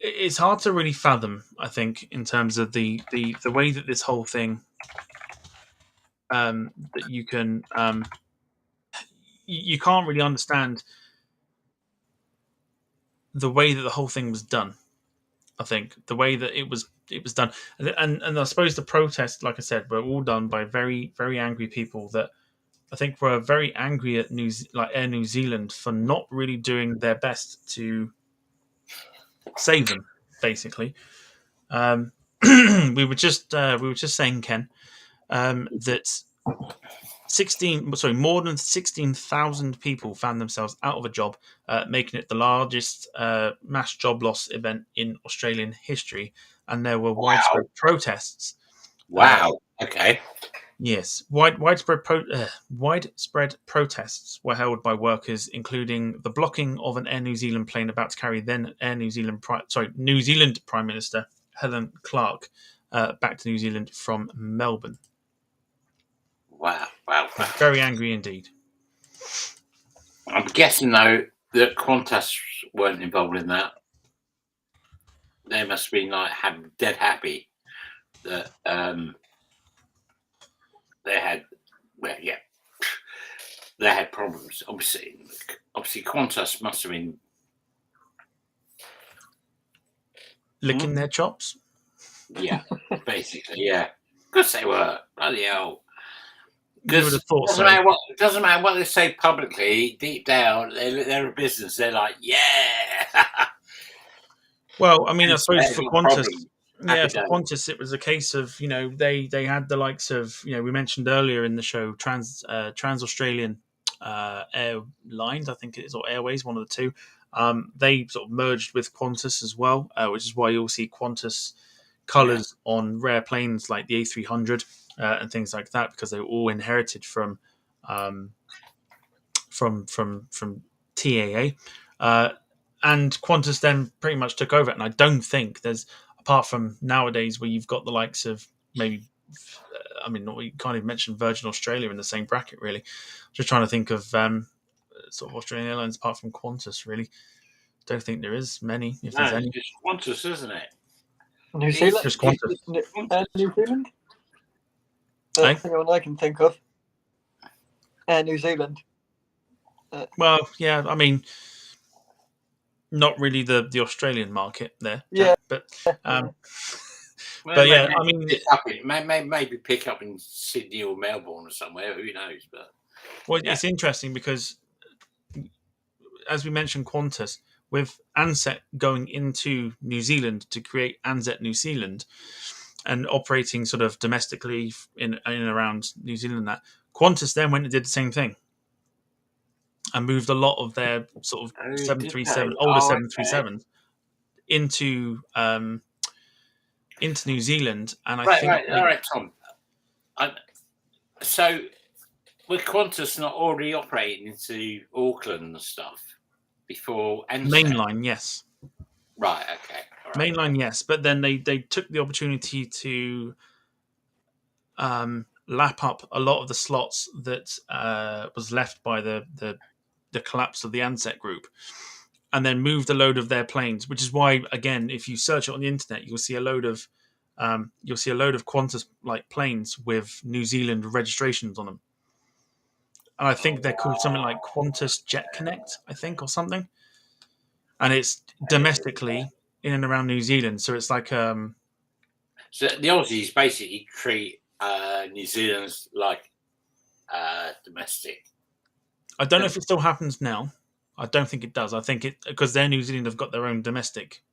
it's hard to really fathom, I think, in terms of the way that this whole thing that you can you can't really understand the way that the whole thing was done. I think the way that it was done, and I suppose the protests, like I said, were all done by very, very angry people that I think were very angry at Air New Zealand for not really doing their best to save them. Basically, we were just saying, Ken, that more than 16,000 people found themselves out of a job, making it the largest mass job loss event in Australian history. And there were widespread protests. Wow. Okay. Yes, widespread protests were held by workers, including the blocking of an Air New Zealand plane about to carry then New Zealand Prime Minister Helen Clark back to New Zealand from Melbourne. Wow. Very angry indeed. I'm guessing, though, that Qantas weren't involved in that. They must have been dead happy that they had problems. Obviously, Qantas must have been licking their chops. Yeah, basically, yeah. Because they were bloody hell. You would have thought so. Doesn't matter what they say publicly. Deep down, they're a business. They're like, yeah. Well, I mean, I suppose for Qantas, Qantas, it was a case of they had the likes of we mentioned earlier in the show Trans Australian Airlines, I think it is, or Airways, one of the two. They sort of merged with Qantas as well, which is why you'll see Qantas colours on rare planes like the A300 and things like that, because they were all inherited from TAA. And Qantas then pretty much took over it. And I don't think there's, apart from nowadays where you've got the likes of maybe, you can't even mention Virgin Australia in the same bracket, really. Just trying to think of sort of Australian airlines apart from Qantas, really. Don't think there is many, if there's any. It's Qantas, isn't it? New Zealand? Just Qantas. New Zealand? Eh? That's the only one I can think of. New Zealand. Well, yeah, I mean, not really the Australian market there. Yeah. But Well, yeah, maybe I mean, maybe pick up in Sydney or Melbourne or somewhere. Who knows? But well, it's interesting because, as we mentioned, Qantas, with Ansett going into New Zealand to create Ansett New Zealand and operating sort of domestically in and around New Zealand, that Qantas then went and did the same thing and moved a lot of their sort of 737, older 737s into New Zealand. And I think, all right, Tom. So, were Qantas not already operating into Auckland and stuff before Ansett? mainline, yes. Right. Okay. All right. Mainline, yes, but then they took the opportunity to lap up a lot of the slots that was left by the collapse of the Ansett group, and then moved a load of their planes. Which is why, again, if you search it on the internet, you'll see a load of Qantas like planes with New Zealand registrations on them, and I think they're called something like Qantas Jet Connect, I think, or something, and it's domestically in and around New Zealand. So it's like So the Aussies basically treat New Zealand's like domestic. I don't know if it still happens now. I don't think it does. I think it because they're New Zealand have got their own domestic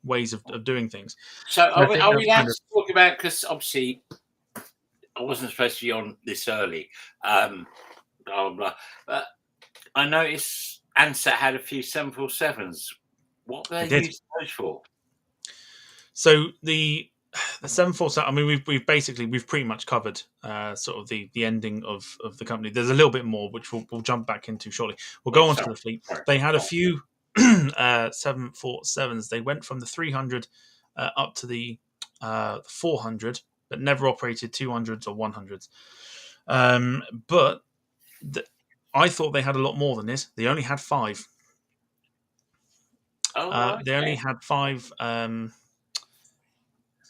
ways of doing things. So are we kind allowed to talk about, because obviously I wasn't supposed to be on this early, blah, blah, blah. But I noticed Ansett had a few 747s. What were they used those for? So the 747. I mean, we've pretty much covered sort of the ending of the company. There's a little bit more which we'll jump back into shortly. We'll go on to the fleet. They had a few 747s. They went from the 300 up to the 400, but never operated 200s or 100s. But I thought they had a lot more than this. They only had 5. They only had 5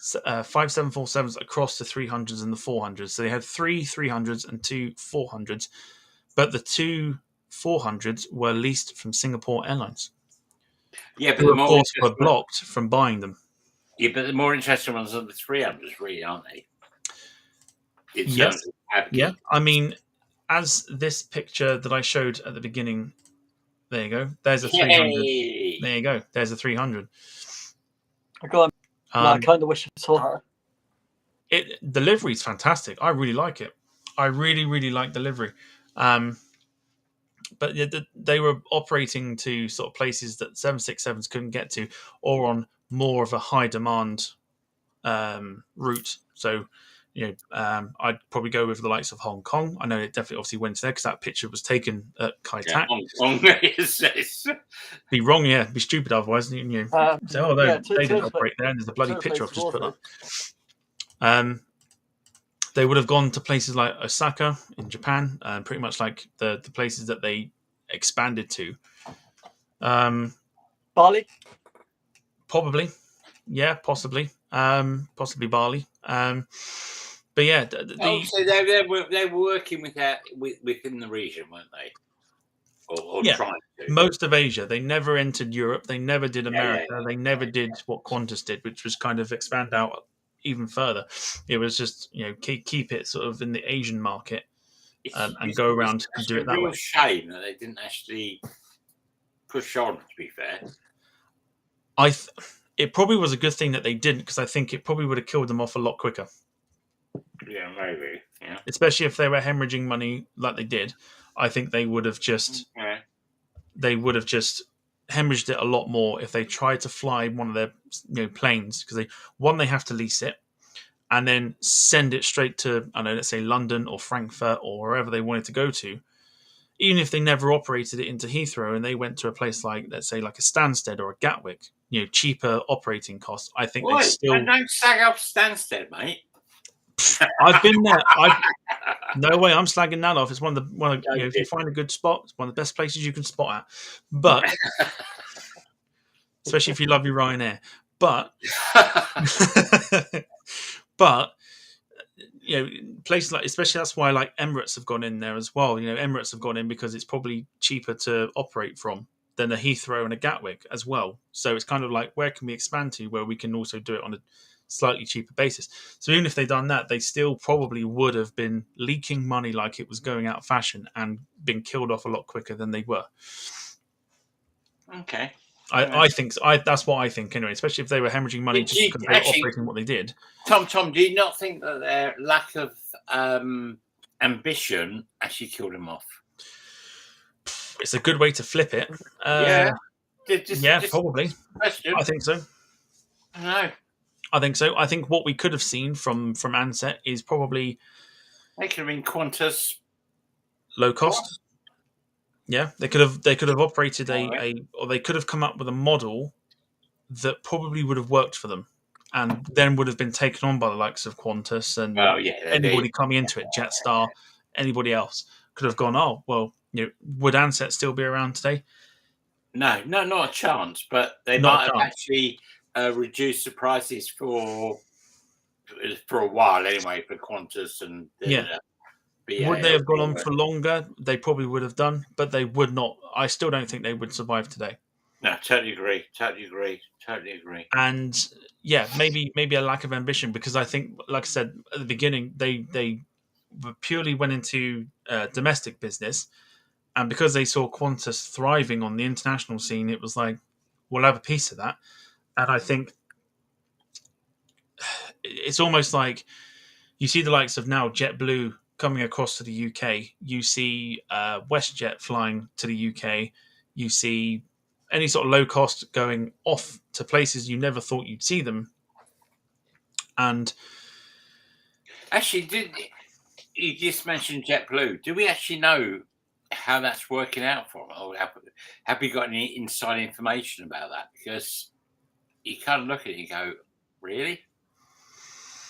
747s across the 300s and the 400s. So they had 3 300s and 2 400s, but the 2 400s were leased from Singapore Airlines. Yeah, but who, of course, were blocked from buying them. Yeah, but the more interesting ones are the 300s, really, aren't they? Yes. Yeah. I mean, as this picture that I showed at the beginning, there you go. There's a 300. Yay! There you go. There's a 300. I kind of wish I saw her. The livery is fantastic. I really like it. I really, really like the livery. But they were operating to sort of places that 767s couldn't get to, or on more of a high demand route. So, I'd probably go with the likes of Hong Kong. I know it definitely obviously went there because that picture was taken at Kai Tak. Be wrong, yeah. Be stupid otherwise. Say, they didn't operate there, and there's a bloody picture I've just put up. They would have gone to places like Osaka in Japan, pretty much like the places that they expanded to. Bali? Probably. Yeah, possibly. Possibly Bali. But yeah. So they were working within the region, weren't they? Or trying to. Most of Asia. They never entered Europe. They never did America. Yeah. They never did what Qantas did, which was kind of expand out even further. It was just keep it sort of in the Asian market and go around and do it that way. It's a real shame that they didn't actually push on. To be fair, it probably was a good thing that they didn't, because I think it probably would have killed them off a lot quicker. Yeah, maybe. Yeah. Especially if they were hemorrhaging money like they did, I think they would have just hemorrhaged it a lot more if they tried to fly one of their planes, because they have to lease it and then send it straight to, I don't know, let's say London or Frankfurt or wherever they wanted to go to. Even if they never operated it into Heathrow and they went to a place like, let's say, like a Stansted or a Gatwick, cheaper operating costs, I think they still. Don't sag off Stansted, mate. I've been there. No way, I'm slagging that off. It's one of if you find a good spot, it's one of the best places you can spot at. But especially if you love your Ryanair. But but places like, especially that's why like Emirates have gone in there as well. Emirates have gone in because it's probably cheaper to operate from than a Heathrow and a Gatwick as well. So it's kind of like, where can we expand to where we can also do it on a slightly cheaper basis? So even if they'd done that, they still probably would have been leaking money like it was going out of fashion and been killed off a lot quicker than they were. Okay. I think that's what I think anyway, especially if they were hemorrhaging money just because they were operating what they did. Tom, do you not think that their lack of ambition actually killed him off? It's a good way to flip it. Probably. Question. I think so. No. I think so. I think what we could have seen from Ansett is probably they could have been Qantas low cost. Yeah, they could have operated or they could have come up with a model that probably would have worked for them, and then would have been taken on by the likes of Qantas and anybody coming into it, Jetstar, anybody else could have gone, oh well, would Ansett still be around today? No, not a chance. But they might have actually reduced the prices for a while anyway for Qantas and would they have gone on for longer? They probably would have done, but they would not. I still don't think they would survive today. No, totally agree. And maybe a lack of ambition, because I think, like I said at the beginning, they purely went into domestic business, and because they saw Qantas thriving on the international scene, it was like, we'll have a piece of that. And I think it's almost like you see the likes of now JetBlue coming across to the UK. You see WestJet flying to the UK. You see any sort of low cost going off to places you never thought you'd see them. And actually, you just mentioned JetBlue? Do we actually know how that's working out for them? Or have we got any inside information about that? Because you kind of look at it and go, really?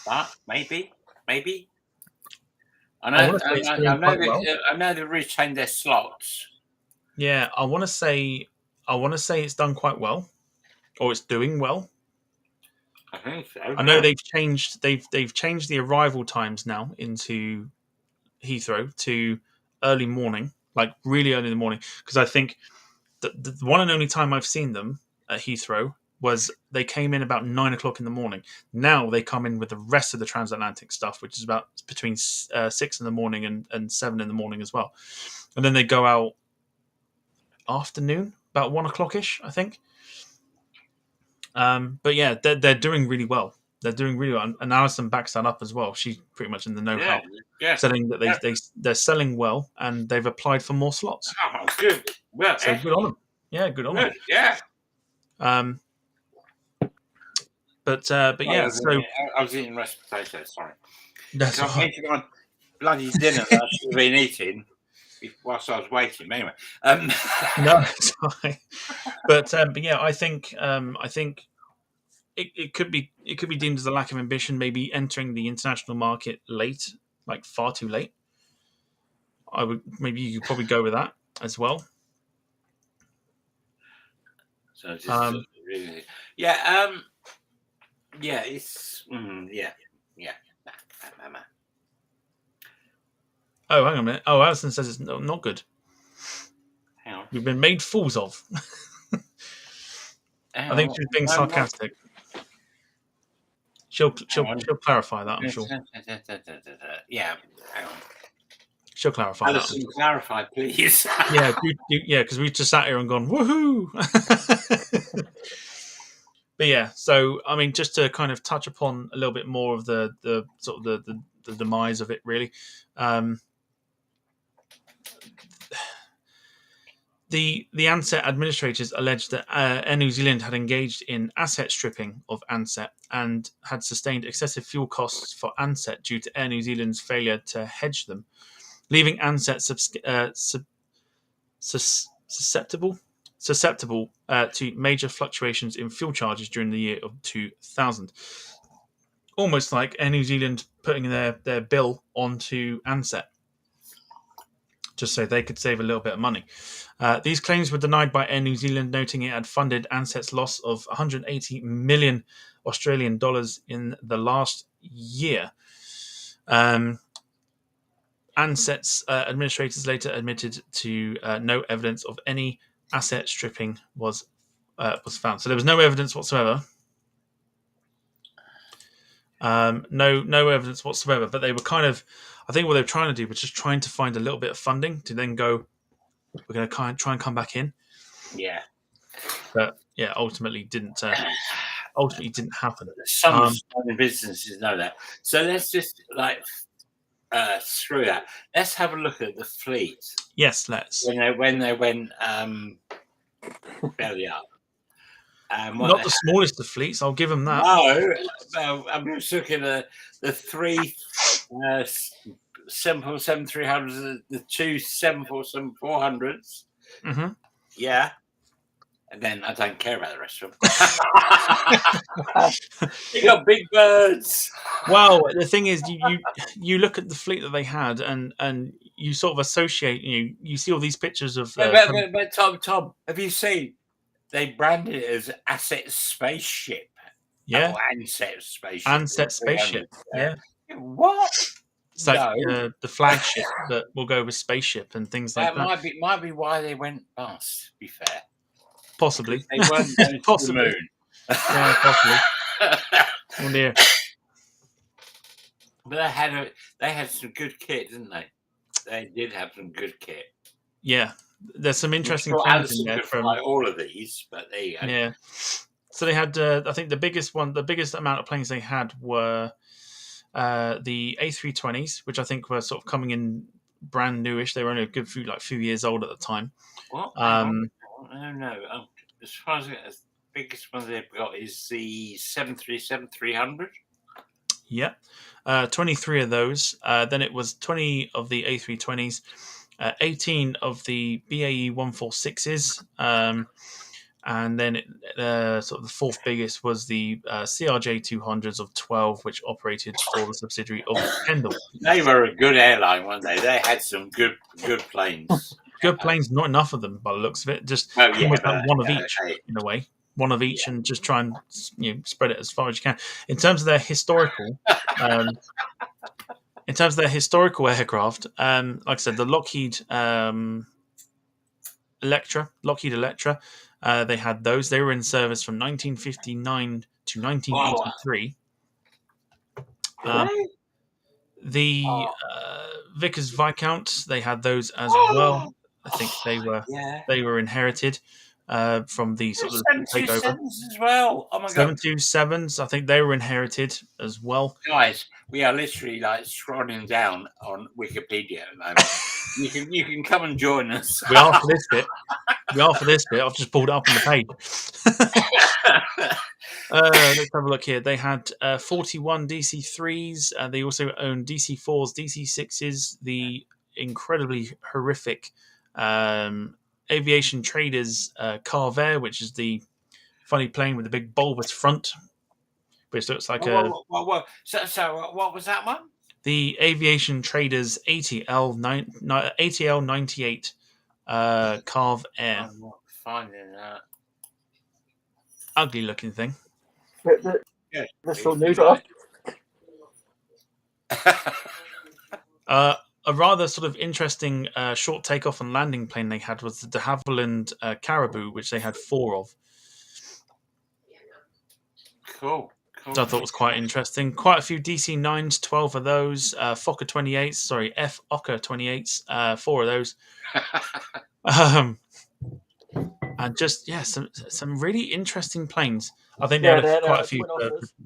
But maybe. I know they've retained their slots. Yeah, I want to say it's done quite well, or it's doing well. I think so. I know they've changed the arrival times now into Heathrow to early morning, like really early in the morning. Because I think the one and only time I've seen them at Heathrow was they came in about 9 o'clock in the morning. Now they come in with the rest of the transatlantic stuff, which is about between 6 in the morning and 7 in the morning as well. And then they go out afternoon, about 1 o'clock-ish, I think. But yeah, they're doing really well. They're doing really well. And Alison backs that up as well. She's pretty much in the know-how. Saying that they're selling well and they've applied for more slots. Oh, good. Well, so good on them. Yeah, good on them. Yeah. But yeah, I was eating roast potatoes. Sorry. That's I'm thinking on bloody dinner that I should have been eating whilst I was waiting. Anyway, no, it's fine. But yeah, I think it could be deemed as a lack of ambition, maybe entering the international market late, like far too late. Maybe you could probably go with that as well. So it's really, yeah. It's yeah. Oh, hang on a minute. Oh, Alison says it's not good. Hang on. We've been made fools of. I think she's being sarcastic. She'll clarify that, I'm sure. Yeah, hang on. She'll clarify Alison, that. clarify, please. Yeah, because we've just sat here and gone, woohoo! But yeah, so I mean, just to kind of touch upon a little bit more of the sort of the demise of it, The Ansett administrators alleged that Air New Zealand had engaged in asset stripping of Ansett and had sustained excessive fuel costs for Ansett due to Air New Zealand's failure to hedge them, leaving Ansett susceptible to major fluctuations in fuel charges during the year of 2000. Almost like Air New Zealand putting their bill onto Ansett, just so they could save a little bit of money. These claims were denied by Air New Zealand, noting it had funded Ansett's loss of 180 million Australian dollars in the last year. Ansett's administrators later admitted to no evidence of any asset stripping was found. So there was no evidence whatsoever. No evidence whatsoever. But they were kind of, I think what they were trying to do was just trying to find a little bit of funding to then go, we're going to try and come back in. Yeah. But yeah, ultimately didn't happen. Some businesses know that. So let's just screw that. Let's have a look at the fleet. Yes, let's. When they went belly up. Not the smallest of fleets, I'll give them that. No, I'm just looking at the three 747-300s, the two 747-400s. Mm-hmm. Yeah. And then I don't care about the rest of them. You got big birds. Well, the thing is, you look at the fleet that they had, and you sort of associate. You see all these pictures of. But Tom, have you seen? They branded it as Ansett Spaceship. Yeah. Oh, Ansett Spaceship. Ansett Spaceship. Yeah. What? It's like the flagship that will go with spaceship and things like that. Might be why they went bust. To be fair. Possibly. They weren't going to the moon. Yeah, possibly. Oh dear. But they had some good kit, didn't they? They did have some good kit. Yeah, there's some interesting planes in there from like all of these, but there you go. Yeah. So they had, I think the biggest amount of planes they had were the A320s, which I think were sort of coming in brand newish. They were only a good few years old at the time. What? No. As far as the biggest one they've got is the 737-300. Yeah, 23 of those. Then it was 20 of the A320s, 18 of the BAE 146s, and then sort of the fourth biggest was the CRJ 200s of 12, which operated for the subsidiary of Kendall. They were a good airline, weren't they? They had some good planes. Good planes, not enough of them by the looks of it. Just one of each, in a way. One of each, and just try and spread it as far as you can. In terms of their historical, aircraft, like I said, the Lockheed Electra, they had those. They were in service from 1959 to 1983. The Vickers Viscount, they had those as well. I think they were inherited from the sort of takeover as well. Oh my god, 727s. I think they were inherited as well. Guys, we are literally scrolling down on Wikipedia at the moment. You can come and join us. We are for this bit. I've just pulled it up on the page. Let's have a look here. They had 41 DC-3s. They also owned DC-4s, DC-6s, the incredibly horrific Aviation Traders Carver, which is the funny plane with the big bulbous front, which looks like So what was that one? The Aviation Traders ATL 98 Carve Air. I'm not finding that. Ugly looking thing. That's still news off. A rather sort of interesting short takeoff and landing plane they had was the de Havilland Caribou, which they had 4 of. Cool. Which I thought was quite interesting. Quite a few DC-9s, 12 of those. Fokker 28s, Fokker 28s, 4 of those. And just, some really interesting planes. I think they had quite a few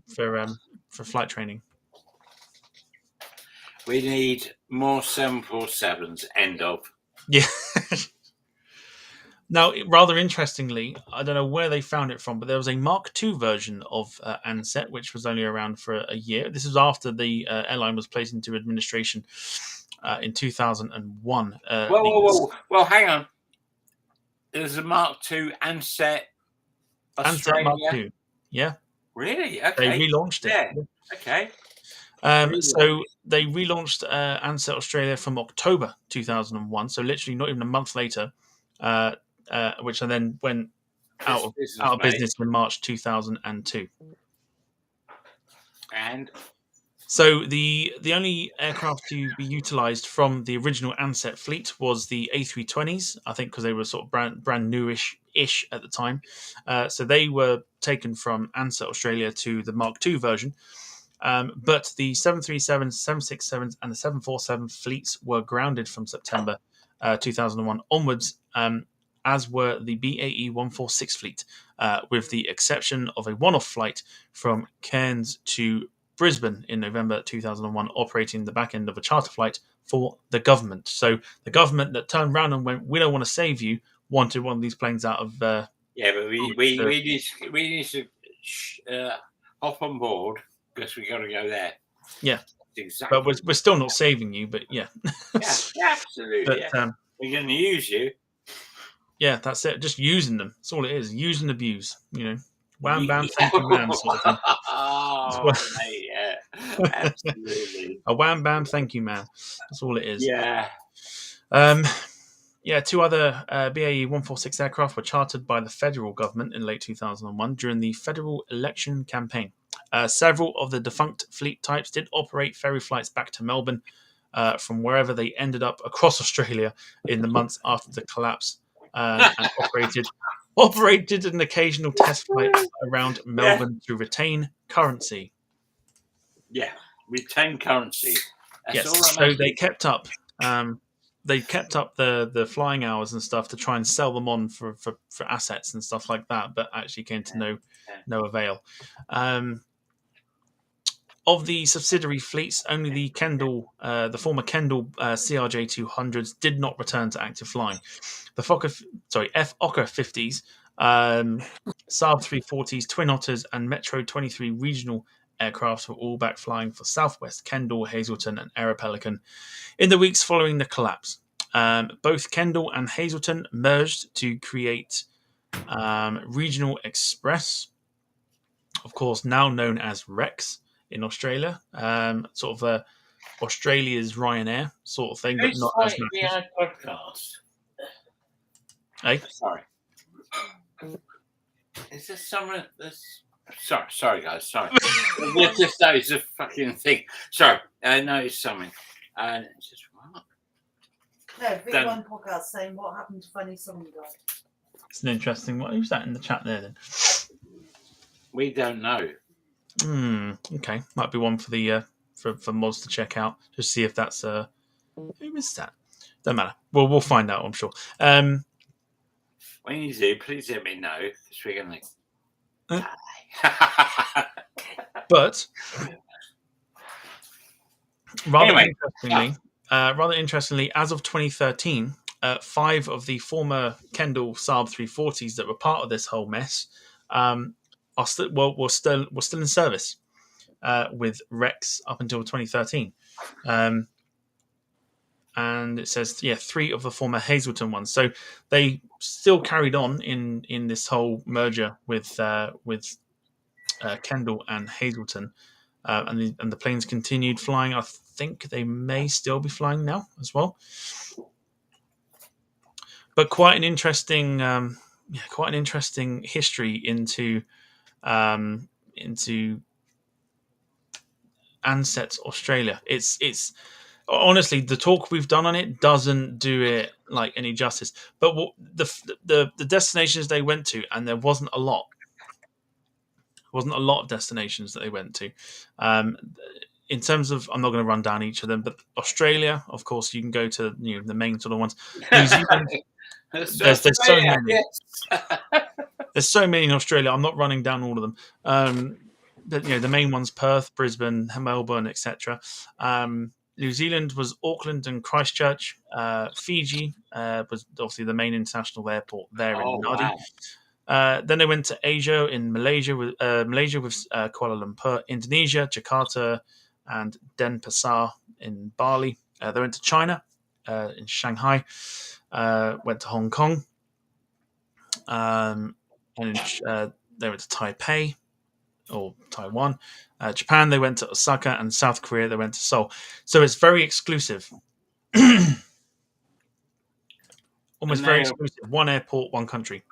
for flight training. We need more 747s, end of. Yeah. Now, rather interestingly, I don't know where they found it from, but there was a Mark II version of Ansett, which was only around for a year. This was after the airline was placed into administration in 2001. Well, hang on. There's a Mark II Ansett Ansett Mark Australia. II. Yeah. Really? They Okay. relaunched it. Yeah. Okay. So they relaunched Ansett Australia from October 2001. So literally not even a month later, which then went out of business in March 2002. And so the only aircraft to be utilised from the original Ansett fleet was the A320s, I think, because they were sort of brand newish at the time. So they were taken from Ansett Australia to the Mark II version. But the 737s, 767s, and the 747 fleets were grounded from September 2001 onwards, as were the BAE 146 fleet, with the exception of a one-off flight from Cairns to Brisbane in November 2001, operating the back end of a charter flight for the government. So the government that turned around and went, "We don't want to save you," wanted one of these planes out of. Yeah, but we need to hop on board because we got to go there. Yeah, exactly. But we're still not saving you. But yeah, yeah, absolutely. But, yeah. We're going to use you. Yeah, that's it. Just using them. That's all it is. Use and abuse. You know, wham bam, thank you, ma'am, sort of thing. Oh, mate, yeah, absolutely. A wham bam, thank you, man. That's all it is. Yeah. Yeah, two other BAE 146 aircraft were chartered by the federal government in late 2001 during the federal election campaign. Several of the defunct fleet types did operate ferry flights back to Melbourne from wherever they ended up across Australia in the months after the collapse, and operated an occasional test flight around Melbourne to retain currency. Yeah, retain currency. That's all so they kept up. They kept up the flying hours and stuff to try and sell them on for assets and stuff like that, but actually came to no avail. Of the subsidiary fleets, only the former Kendall CRJ 200s did not return to active flying. The Fokker 50s, Saab 340s, Twin Otters, and Metro 23 regional aircraft were all back flying for Southwest, Kendall, Hazleton, and Aero Pelican in the weeks following the collapse. Both Kendall and Hazleton merged to create Regional Express, of course, now known as Rex in Australia, sort of Australia's Ryanair sort of thing, but not as massive. Podcast. Hey, sorry. Is this someone? Sorry, guys. Sorry. Just noticed a fucking thing. Sorry, I noticed something. And it's just what? No, Big One podcast saying what happened to Funny Song Guy. It's an interesting one. Who's that in the chat there then? We don't know. Okay, might be one for the for mods to check out. Just see if that's who is that? Don't matter. We'll find out. I'm sure. When you do, please let me know because we're gonna. But rather interestingly, as of 2013, 5 of the former Kendall Saab 340s that were part of this whole mess were still in service with Rex up until 2013. And it says, 3 of the former Hazleton ones. So they still carried on in this whole merger with Kendall and Hazleton, and the planes continued flying. I think they may still be flying now as well. But quite an interesting history into Ansett Australia. It's honestly, the talk we've done on it doesn't do it like any justice. But the destinations they went to, and there wasn't a lot. Wasn't a lot of destinations that they went to. In terms of, I'm not going to run down each of them, but Australia, of course, you can go to the main sort of ones. New Zealand, there's so many. Yes. There's so many in Australia. I'm not running down all of them. The main ones: Perth, Brisbane, Melbourne, etc. New Zealand was Auckland and Christchurch. Fiji was obviously the main international airport there in Nadi. Wow. Then they went to Asia in Malaysia with Kuala Lumpur, Indonesia, Jakarta, and Denpasar in Bali. They went to China in Shanghai. Went to Hong Kong. And they went to Taipei or Taiwan. Japan, they went to Osaka, and South Korea, they went to Seoul. So it's very exclusive. Almost very exclusive. One airport, one country.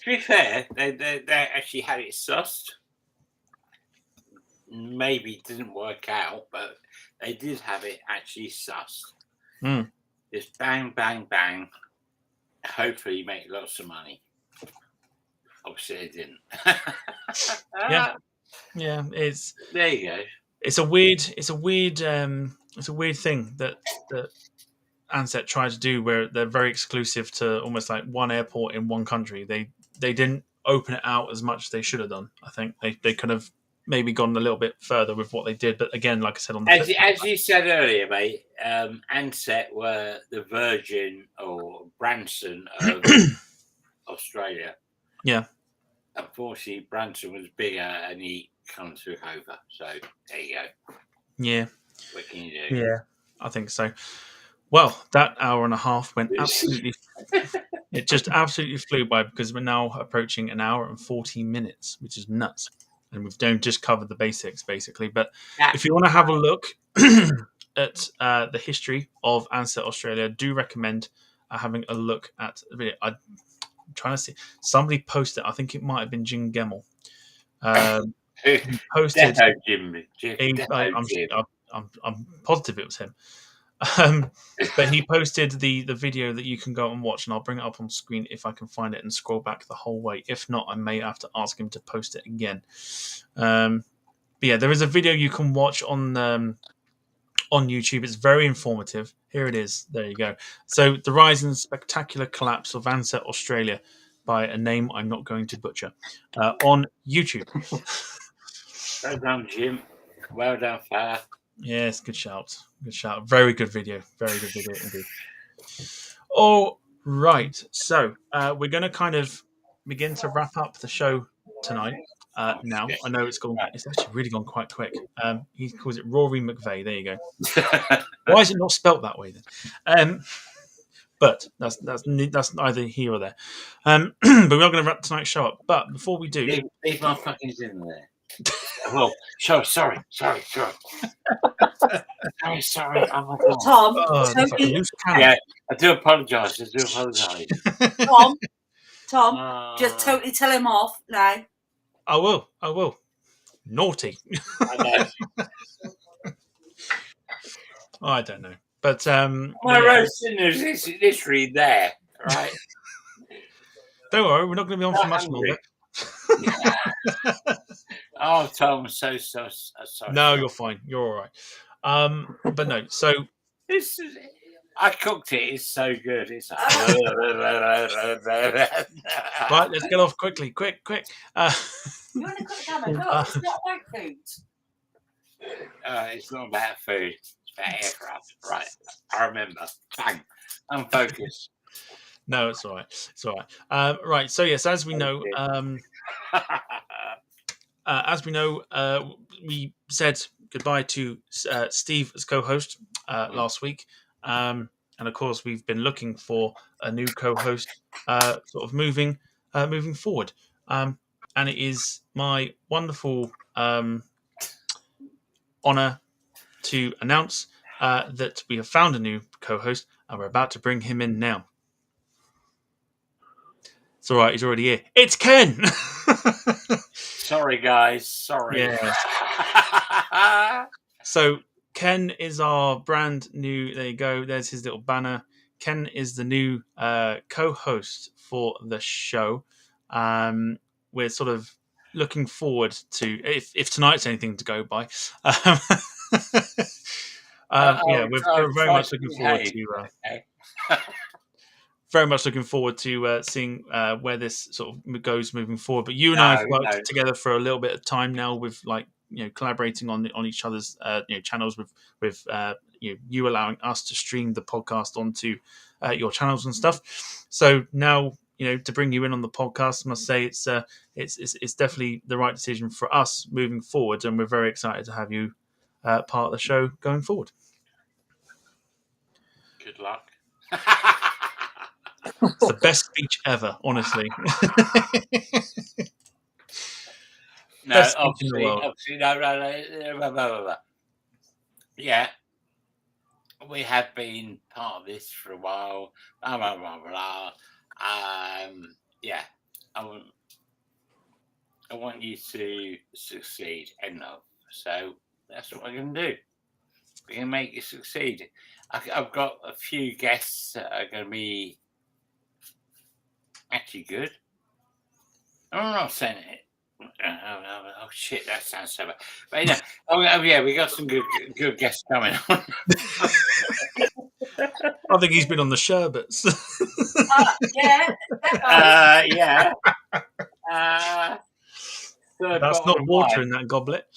To be fair, they actually had it sussed. Maybe it didn't work out, but they did have it actually sussed. Just bang, bang, bang. Hopefully, make lots of money. Obviously, they didn't. Yeah. It's there you go. It's a weird thing that Ansett tried to do, where they're very exclusive to almost like one airport in one country. They didn't open it out as much as they should have done. I think they could have maybe gone a little bit further with what they did. But again, like I said, as you said earlier, mate, Ansett were the Virgin or Branson of Australia. Yeah. Unfortunately, Branson was bigger and he kind of took over. So there you go. Yeah. What can you do? Yeah, I think so. Well, that hour and a half went absolutely. It just absolutely flew by, because we're now approaching an hour and 40 minutes, which is nuts. And we've just covered the basics, basically. But if you want to have a look at the history of Ansett Australia, I do recommend having a look at the video. I'm trying to see. Somebody posted, I think it might have been Jim Gemmell. He posted. Jim. I'm positive it was him. But he posted the video that you can go and watch, and I'll bring it up on screen if I can find it and scroll back the whole way. If not, I may have to ask him to post it again. But yeah, there is a video you can watch on YouTube. It's very informative. Here it is. There you go. So, the rise and spectacular collapse of Ansett Australia, by a name I'm not going to butcher, on YouTube. Well done, Jim. Well done, fella. Yes, good shout. Good shout. Very good video. Very good video indeed. All right. So we're going to kind of begin to wrap up the show tonight. Now, I know it's actually really gone quite quick. He calls it Rory McVeigh. There you go. Why is it not spelt that way then? But that's neither here or there. But we're not going to wrap tonight's show up. But before we do, leave my fuckings in there. Well, sorry. Sorry. Oh my God. Tom, yeah, I do apologise. Tom, just totally tell him off now. I will. Naughty. I know. I don't know. But my roasting is literally there, right? Don't worry, we're not going to be on for much longer. Oh, Tom, so sorry. No, you're fine. You're all right. But no, so I cooked it. It's so good. It's like, right. Let's get off quickly. Quick. You want to cook camera? No, it's not about food. It's not about food. It's about aircraft. Right. I remember. Bang. I'm focused. No, it's all right. It's all right. Right. So yes, as we know, we said goodbye to Steve as co-host last week, and of course we've been looking for a new co-host, sort of moving forward. And it is my wonderful honour to announce that we have found a new co-host, and we're about to bring him in now. It's all right. He's already here. It's Ken. Sorry, guys. Sorry. Yeah. So Ken is our brand new. There you go. There's his little banner. Ken is the new co-host for the show. We're sort of looking forward to, if tonight's anything to go by. We're very much looking forward to. Very much looking forward to seeing where this sort of goes moving forward. But you and I have worked together for a little bit of time now with like collaborating on each other's channels with you allowing us to stream the podcast onto your channels and stuff. So now, to bring you in on the podcast, I must say it's definitely the right decision for us moving forward, and we're very excited to have you part of the show going forward. Good luck. It's the best speech ever, honestly. No, Best speech in the world. obviously, no. Yeah, we have been part of this for a while. Blah blah blah blah. Yeah, I want you to succeed, end of. So that's what we're going to do. We're going to make you succeed. I've got a few guests that are going to be actually good. I'm not saying it. Oh shit, that sounds so bad. But yeah, we got some good guests coming on. I think he's been on the sherbets. Yeah. That's not water in that goblet.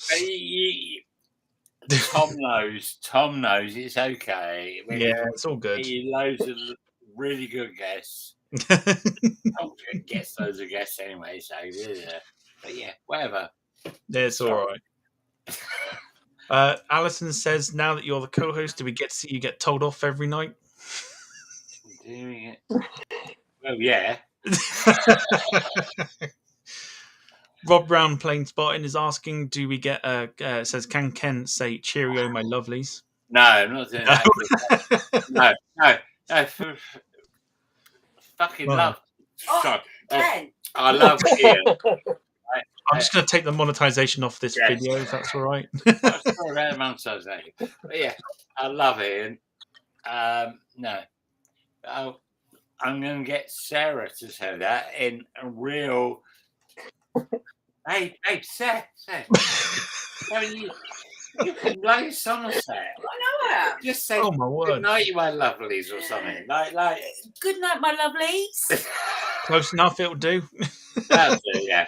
Tom knows it's okay. It's all good. Loads of really good guests. I'm good guests, those are guests anyway. So but yeah, whatever. Yeah, it's all right. Alison says, now that you're the co-host, do we get to see you get told off every night? Doing it. Well, yeah. Rob Brown playing Spartan is asking, do we get says, can Ken say cheerio, my lovelies? No, I'm not doing that. No. Fucking love. Oh, Ken. I love Ian. I'm just going to take the monetization off this video, if that's all right. Sorry about the monetization. But yeah, I love Ian. No. I'm going to get Sarah to say that in a real... Hey, Sarah. You can blow Somerset. I know it. Just say, Oh, my word. good night, you my lovelies, or something. Like. Good night, my lovelies. Close enough, it'll do. That'll do, yeah.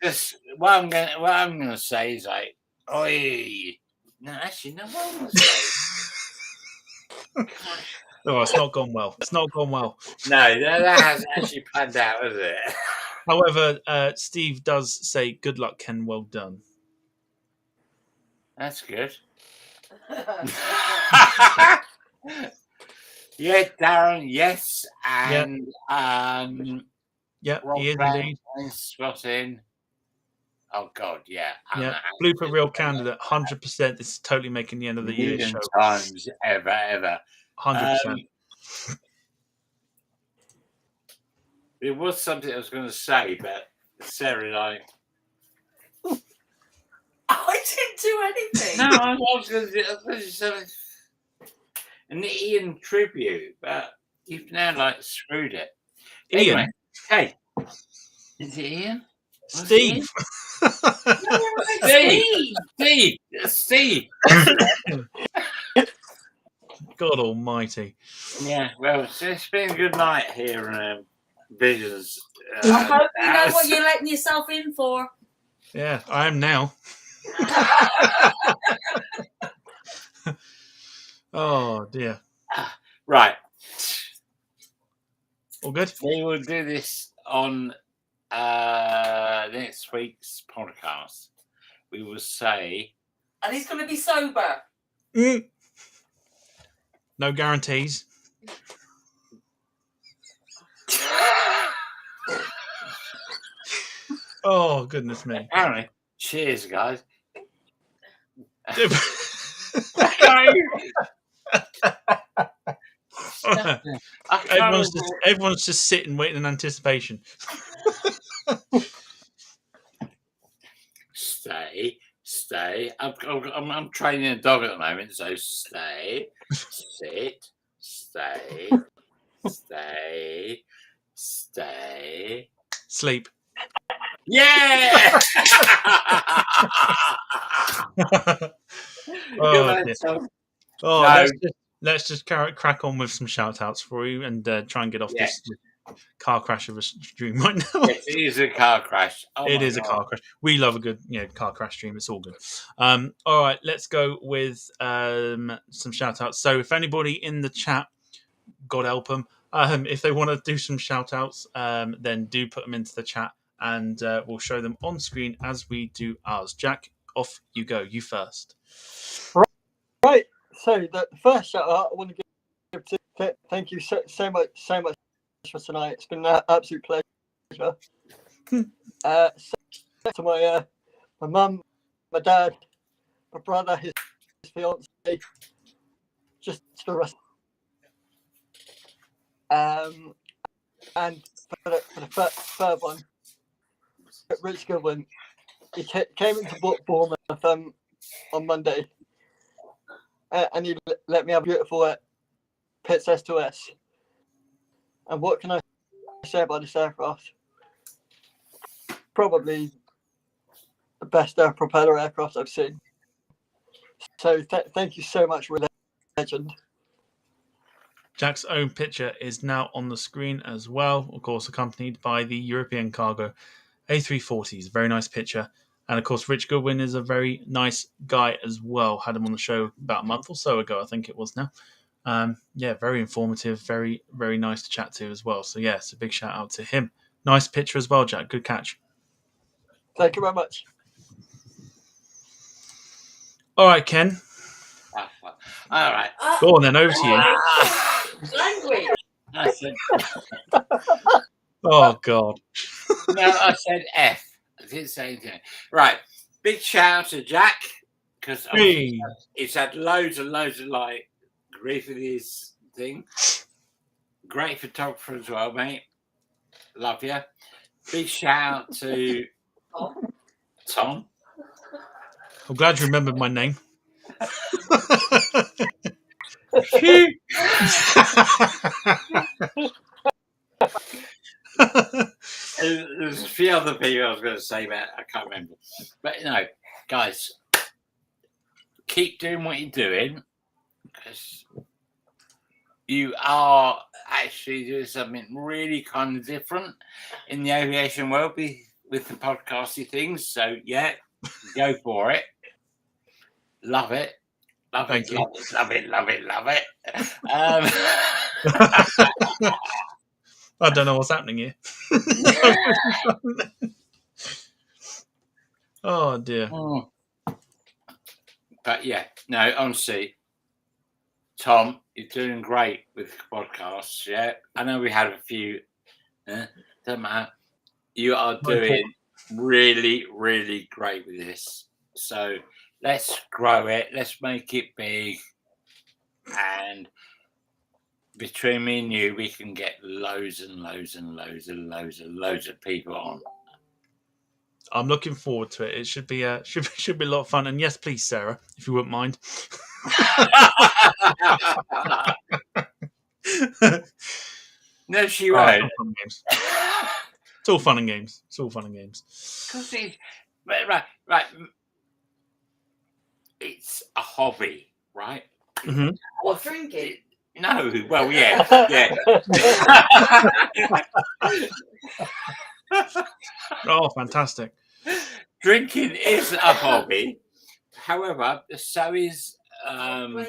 Just what I'm gonna say is like, oi. No, actually, no, what I'm gonna say. Oh, it's not gone well. No, that hasn't actually panned out, has it? However, Steve does say, good luck, Ken, well done. That's good. Yeah, Darren, yes. And yeah, Rob he is Brown indeed. Spotting. Oh God, yeah. Blooper reel candidate, 100%. This is totally making the end of the year show. Times ever. 100%. It was something I was going to say, but Sarah and I. I didn't do anything. No, I was going to do something. An Ian tribute, but you've now screwed it. Ian? Anyway, hey, is it Ian? Steve. Steve. God almighty. Yeah, well, it's been a good night here in Visions. I hope you know what you're letting yourself in for. Yeah, I am now. Oh, dear. Right. All good? We will do this on next week's podcast. We will say... And he's going to be sober. No guarantees. Oh, goodness me. Apparently. Cheers, guys. Everyone's just sitting, waiting in anticipation. Stay. I'm training a dog at the moment, so stay, sit, stay, Sleep. Yeah. Let's just crack on with some shout outs for you and try and get off this car crash of a stream right now. Yes, it is a car crash. Oh It my is a God. car crash. We love a good, car crash stream. It's all good. All right, let's go with some shout outs. So if anybody in the chat, God help them, if they want to do some shout outs, then do put them into the chat and we'll show them on screen as we do ours. Jack, off you go. You first. Right. So the first shout out I want to give to thank you so much for tonight. It's been an absolute pleasure. To my mum, my dad, my brother, his fiance, just the rest. And for the third one, Rich Goodwin, he came into Bournemouth on Monday, and he let me have a beautiful Pitts S2S. And what can I say about this aircraft? Probably the best propeller aircraft I've seen. So thank you so much, legend. Jack's own picture is now on the screen as well, of course, accompanied by the European Cargo A340s. Very nice picture. And of course, Rich Goodwin is a very nice guy as well. Had him on the show about a month or so ago, I think it was now. Very informative, very, very nice to chat to as well. So, it's a big shout out to him. Nice picture as well, Jack. Good catch. Thank you very much. All right, Ken. All right. Go on then, over to you. Language. I said, Oh, God. no, I said F. I didn't say anything. Right. Big shout out to Jack because Hey. he's had loads and loads of grief with his thing. Great photographer as well, mate. Love you. Big shout out to Tom. I'm glad you remembered my name. There's a few other people I was going to say, but I can't remember. But guys, keep doing what you're doing because you are actually doing something really kind of different in the aviation world with the podcasty things. So go for it. Love it. Love Thank it, you. love it, love it, love it. I don't know what's happening here. Oh, dear. But honestly, Tom, you're doing great with podcasts. Yeah, I know we had a few. Don't matter. You are doing really, really great with this. So let's grow it. Let's make it big. And between me and you, we can get loads and loads and loads and loads and loads of people on. I'm looking forward to it. It should be a lot of fun. And yes, please, Sarah, if you wouldn't mind. No, she won't. It's all fun and games. It's all fun and games. Right. It's a hobby, right? Mm-hmm. What, drinking? No, well, yeah. Oh, fantastic. Drinking is a hobby. However, so is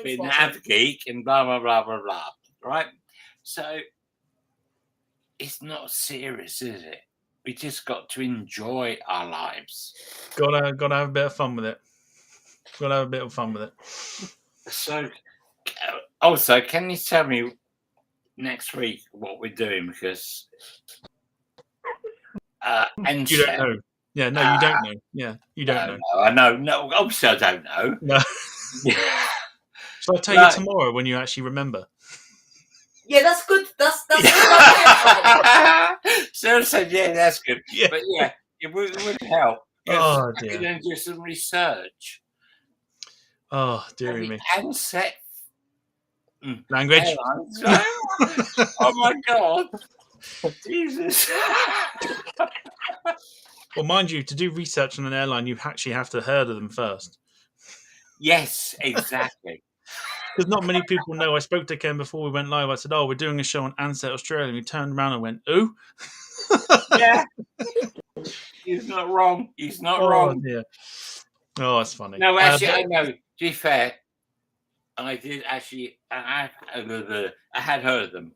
being an av geek and blah, blah, blah, blah, blah, right? So it's not serious, is it? We just got to enjoy our lives. Gotta have a bit of fun with it. Gotta have a bit of fun with it. So, also, can you tell me next week what we're doing? Because Ansett, you don't know. Yeah, no, you don't know. Yeah, you don't know. No, I know. No, obviously I don't know. No. Shall I tell you tomorrow when you actually remember? Yeah, that's good. That's good. Sarah said, "Yeah, that's good." Yeah. But it would help. Oh I dear. can do some research. Oh dearie me. Ansett Language. Oh my God. Jesus. Well, mind you, to do research on an airline, you actually have to heard of them first. Yes, exactly. because not many people know. I spoke to Ken before we went live. I said, "Oh, we're doing a show on Ansett Australia." And he turned around and went, "Ooh." Yeah. He's not wrong. He's not wrong. Dear. Oh, it's funny. No, actually, I know. To be fair, I did actually. I had heard of them.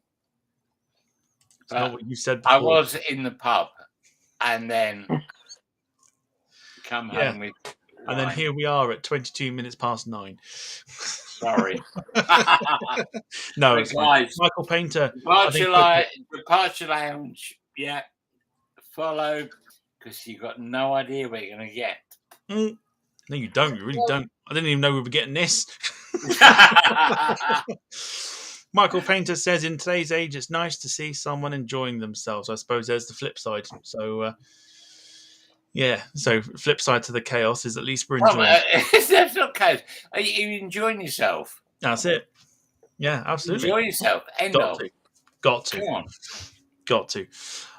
It's not what you said before. I was in the pub, and then come home with. And then here we are at 22 minutes past 9. Sorry. No, it's fine. Guys, Michael Painter. Departure Lounge. Yeah. Follow, because you've got no idea what you're going to get. No, you don't. You really don't. I didn't even know we were getting this. Michael Painter says, in today's age, it's nice to see someone enjoying themselves. I suppose there's the flip side. So, so flip side to the chaos is at least we're enjoying it. That's not chaos. Are you enjoying yourself? That's it. Yeah, absolutely. Enjoy yourself. Got to. Come on. Got to.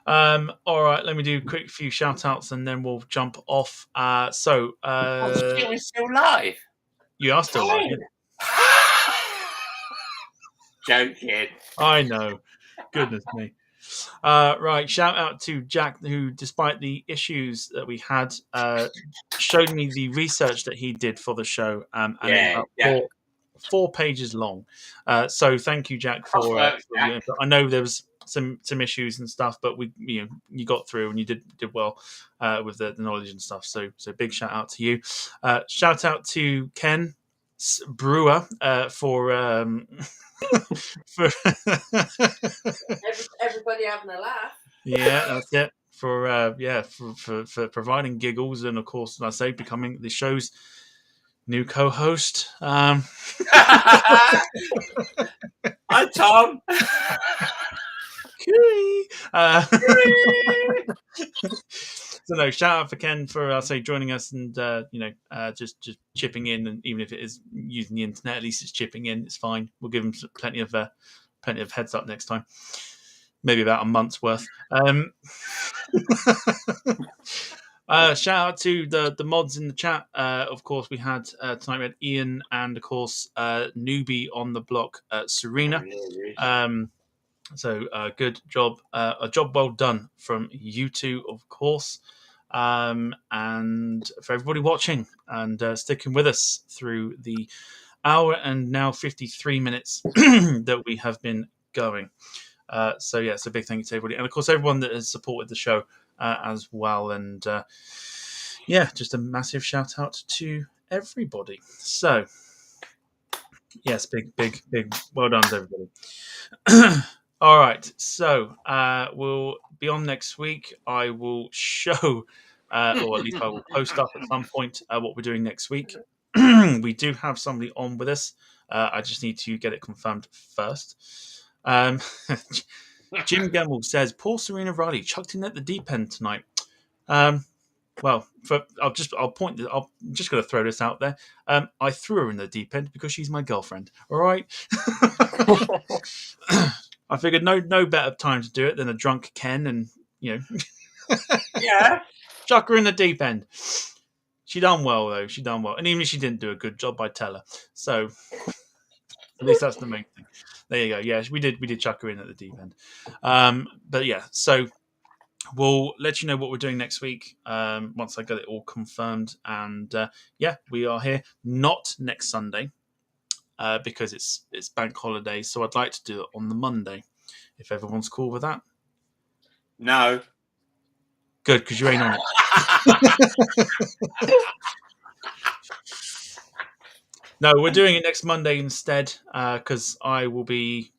All right, let me do a quick few shout outs and then we'll jump off. We're still live. You are still live. Joking. I know. Goodness me. Right, shout out to Jack, who, despite the issues that we had, showed me the research that he did for the show, and about 4 pages long. So thank you, Jack, for I know there was some issues and stuff, but you got through and you did well with the knowledge and stuff. So big shout out to you. Shout out to Ken Brewer for everybody having a laugh. Yeah, that's it. For providing giggles and, of course, as I say, becoming the show's new co-host. Hi, Tom. So no, shout out for Ken for joining us and just chipping in, and even if it is using the internet, at least it's chipping in. It's fine. We'll give him plenty of heads up next time. Maybe about a month's worth. Shout out to the mods in the chat. Of course, we had tonight we had Ian and, of course, newbie on the block, Serena. So good job, a job well done from you two, of course, and for everybody watching and sticking with us through the hour and now 53 minutes that we have been going. So big thank you to everybody, and of course everyone that has supported the show as well, and just a massive shout out to everybody. So yes, big well done to everybody. All right, so we'll be on next week. I will show, or at least I will post up at some point what we're doing next week. We do have somebody on with us. I just need to get it confirmed first. Jim Gamble says, "Poor Serena Riley chucked in at the deep end tonight." I'm just going to throw this out there. I threw her in the deep end because she's my girlfriend. All right. I figured no better time to do it than a drunk Ken, and chuck her in the deep end. She done well though. She done well, and even if she didn't do a good job, I'd tell her. So at least that's the main thing. There you go. Yeah, we did chuck her in at the deep end. But yeah, so we'll let you know what we're doing next week once I get it all confirmed. And we are here not next Sunday because it's bank holiday. So I'd like to do it on the Monday, if everyone's cool with that. No. Good, because you ain't on it. No, we're doing it next Monday instead because I will be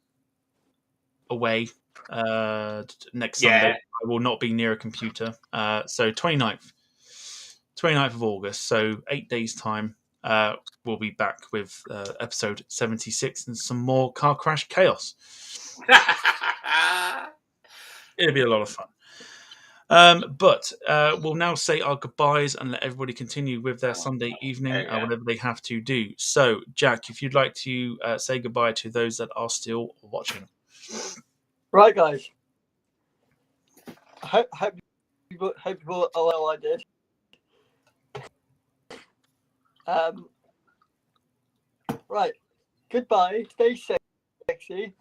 away next Sunday. I will not be near a computer. So 29th of August, so 8 days' time, we'll be back with episode 76 and some more car crash chaos. It'll be a lot of fun. But we'll now say our goodbyes and let everybody continue with their Sunday evening, whatever they have to do. So, Jack, if you'd like to say goodbye to those that are still watching. Right, guys. I hope you all well I did. Right. goodbye. Stay sexy,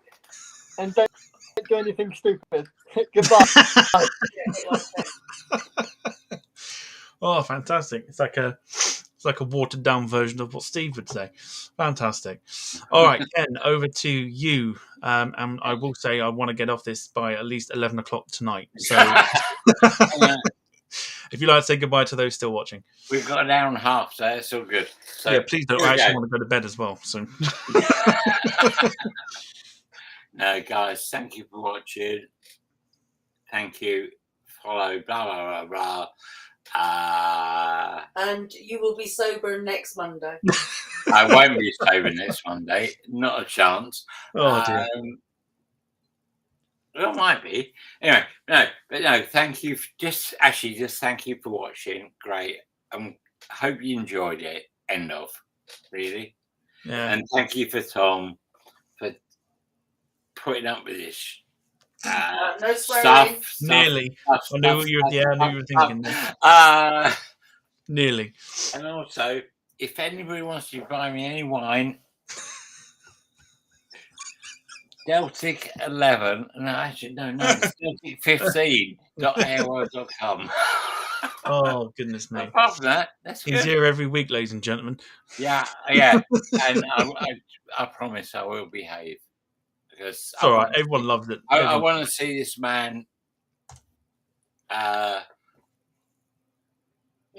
and don't do anything stupid. Goodbye. Oh, fantastic! It's like a watered down version of what Steve would say. Fantastic. All right, Ken, over to you. And I will say I want to get off this by at least 11 o'clock tonight. So if you'd like to say goodbye to those still watching. We've got an hour and a half, so it's all good. So yeah, please don't. I actually want to go to bed as well. So no, guys, thank you for watching. Thank you. Follow, blah, blah, blah, blah. And you will be sober next Monday. I won't be sober next Monday. Not a chance. oh dear. Well, it might be. Anyway, thank you. Just thank you for watching. Great. I hope you enjoyed it. End of. Really. Yeah. And thank you for Tom for putting up with this. No swearing. Nearly. I knew what you were thinking. Nearly. And also, if anybody wants to buy me any wine, Celtic 11. No, actually, no. Celtic 15.aol.com. Oh goodness me! Apart from that, that's good. He's here every week, ladies and gentlemen. Yeah. And I promise I will behave. Because It's all right. Everyone loved it. I want to see this man. You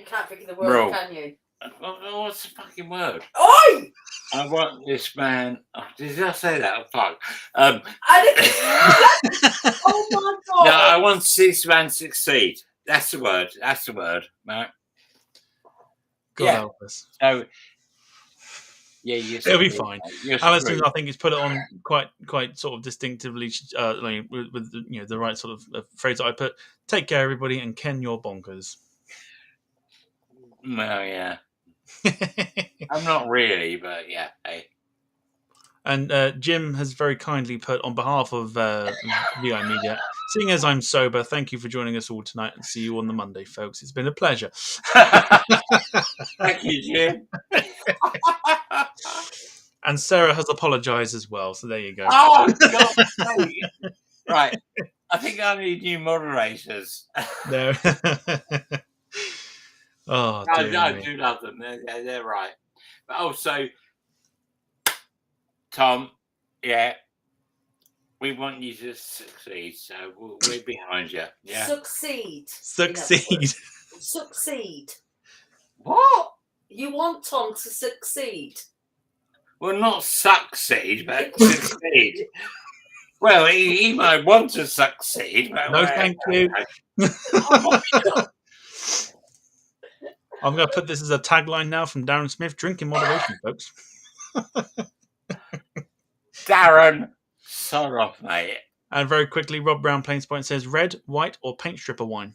can't think of the word, can you? What's the fucking word? Oi! I want this man. Oh, did I say that? Oh, fuck. I didn't. Oh my god! No, I want to see this man succeed. That's the word. Right? God help us. So. Yeah, it'll be fine. Alison, I think, has put it on quite sort of distinctively with the right sort of phrase that I put. Take care, everybody, and Ken, you're bonkers. Well, yeah. I'm not really, but yeah. Hey. And Jim has very kindly put on behalf of VI Media, seeing as I'm sober, thank you for joining us all tonight, and see you on the Monday, folks. It's been a pleasure. Thank you, Jim. And Sarah has apologised as well, so there you go. Oh, God. Right. I think I need new moderators. No. Oh, dear I me. do love them. They're right. But also, Tom, yeah, we want you to succeed, so we're behind you. Yeah. Succeed. Succeed. What? You want Tom to succeed. Well, not succeed, but succeed. Well, he might want to succeed. But No, thank you. I'm going to put this as a tagline now from Darren Smith. Drink in moderation, folks. Darren, sod off, mate. And very quickly, Rob Brown Plains Point says red, white, or paint stripper wine.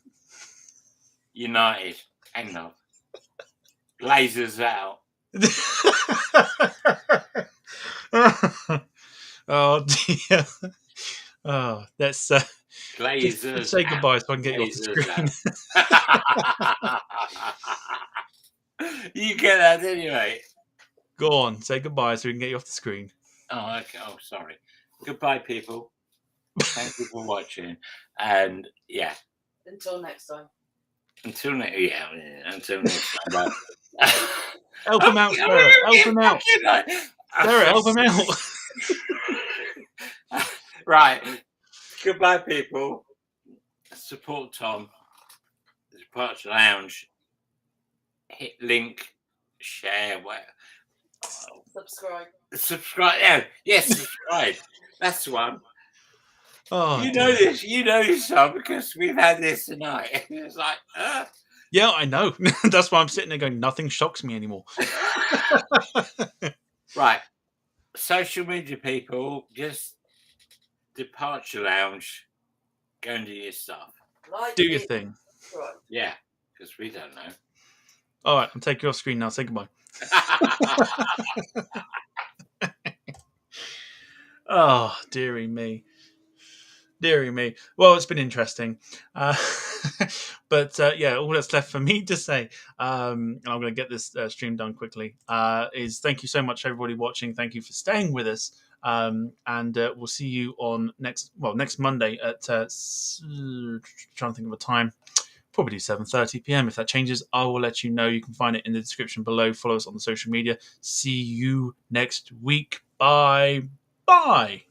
United. Hang on. Glazers out. Oh dear. Oh, let's Glazers say goodbye so I can get you off the screen. You get that anyway. Go on, say goodbye so we can get you off the screen. Oh, okay. Oh, sorry. Goodbye, people. Thank you for watching. And yeah. Until next time. Until next time. Help him out, Sarah. Help him out. Sarah, help him out. Right. Goodbye, people. Support Tom. The Departure Lounge. Hit link, share, Subscribe. Subscribe. Yeah, yes, subscribe. That's the one. Oh, you know this, Tom, because we've had this tonight. It's like, yeah, I know. That's why I'm sitting there going, nothing shocks me anymore. Right. Social media people, just Departure Lounge, go and do your stuff. Do your thing. Right. Yeah, because we don't know. All right, I'm taking you off screen now. Say goodbye. Oh, dearie me. Deary me. Well, it's been interesting. But yeah, all that's left for me to say, and I'm going to get this stream done quickly, is thank you so much, everybody watching. Thank you for staying with us. And we'll see you on next Monday at trying to think of a time. Probably 7:30 p.m. If that changes, I will let you know. You can find it in the description below. Follow us on the social media. See you next week. Bye. Bye.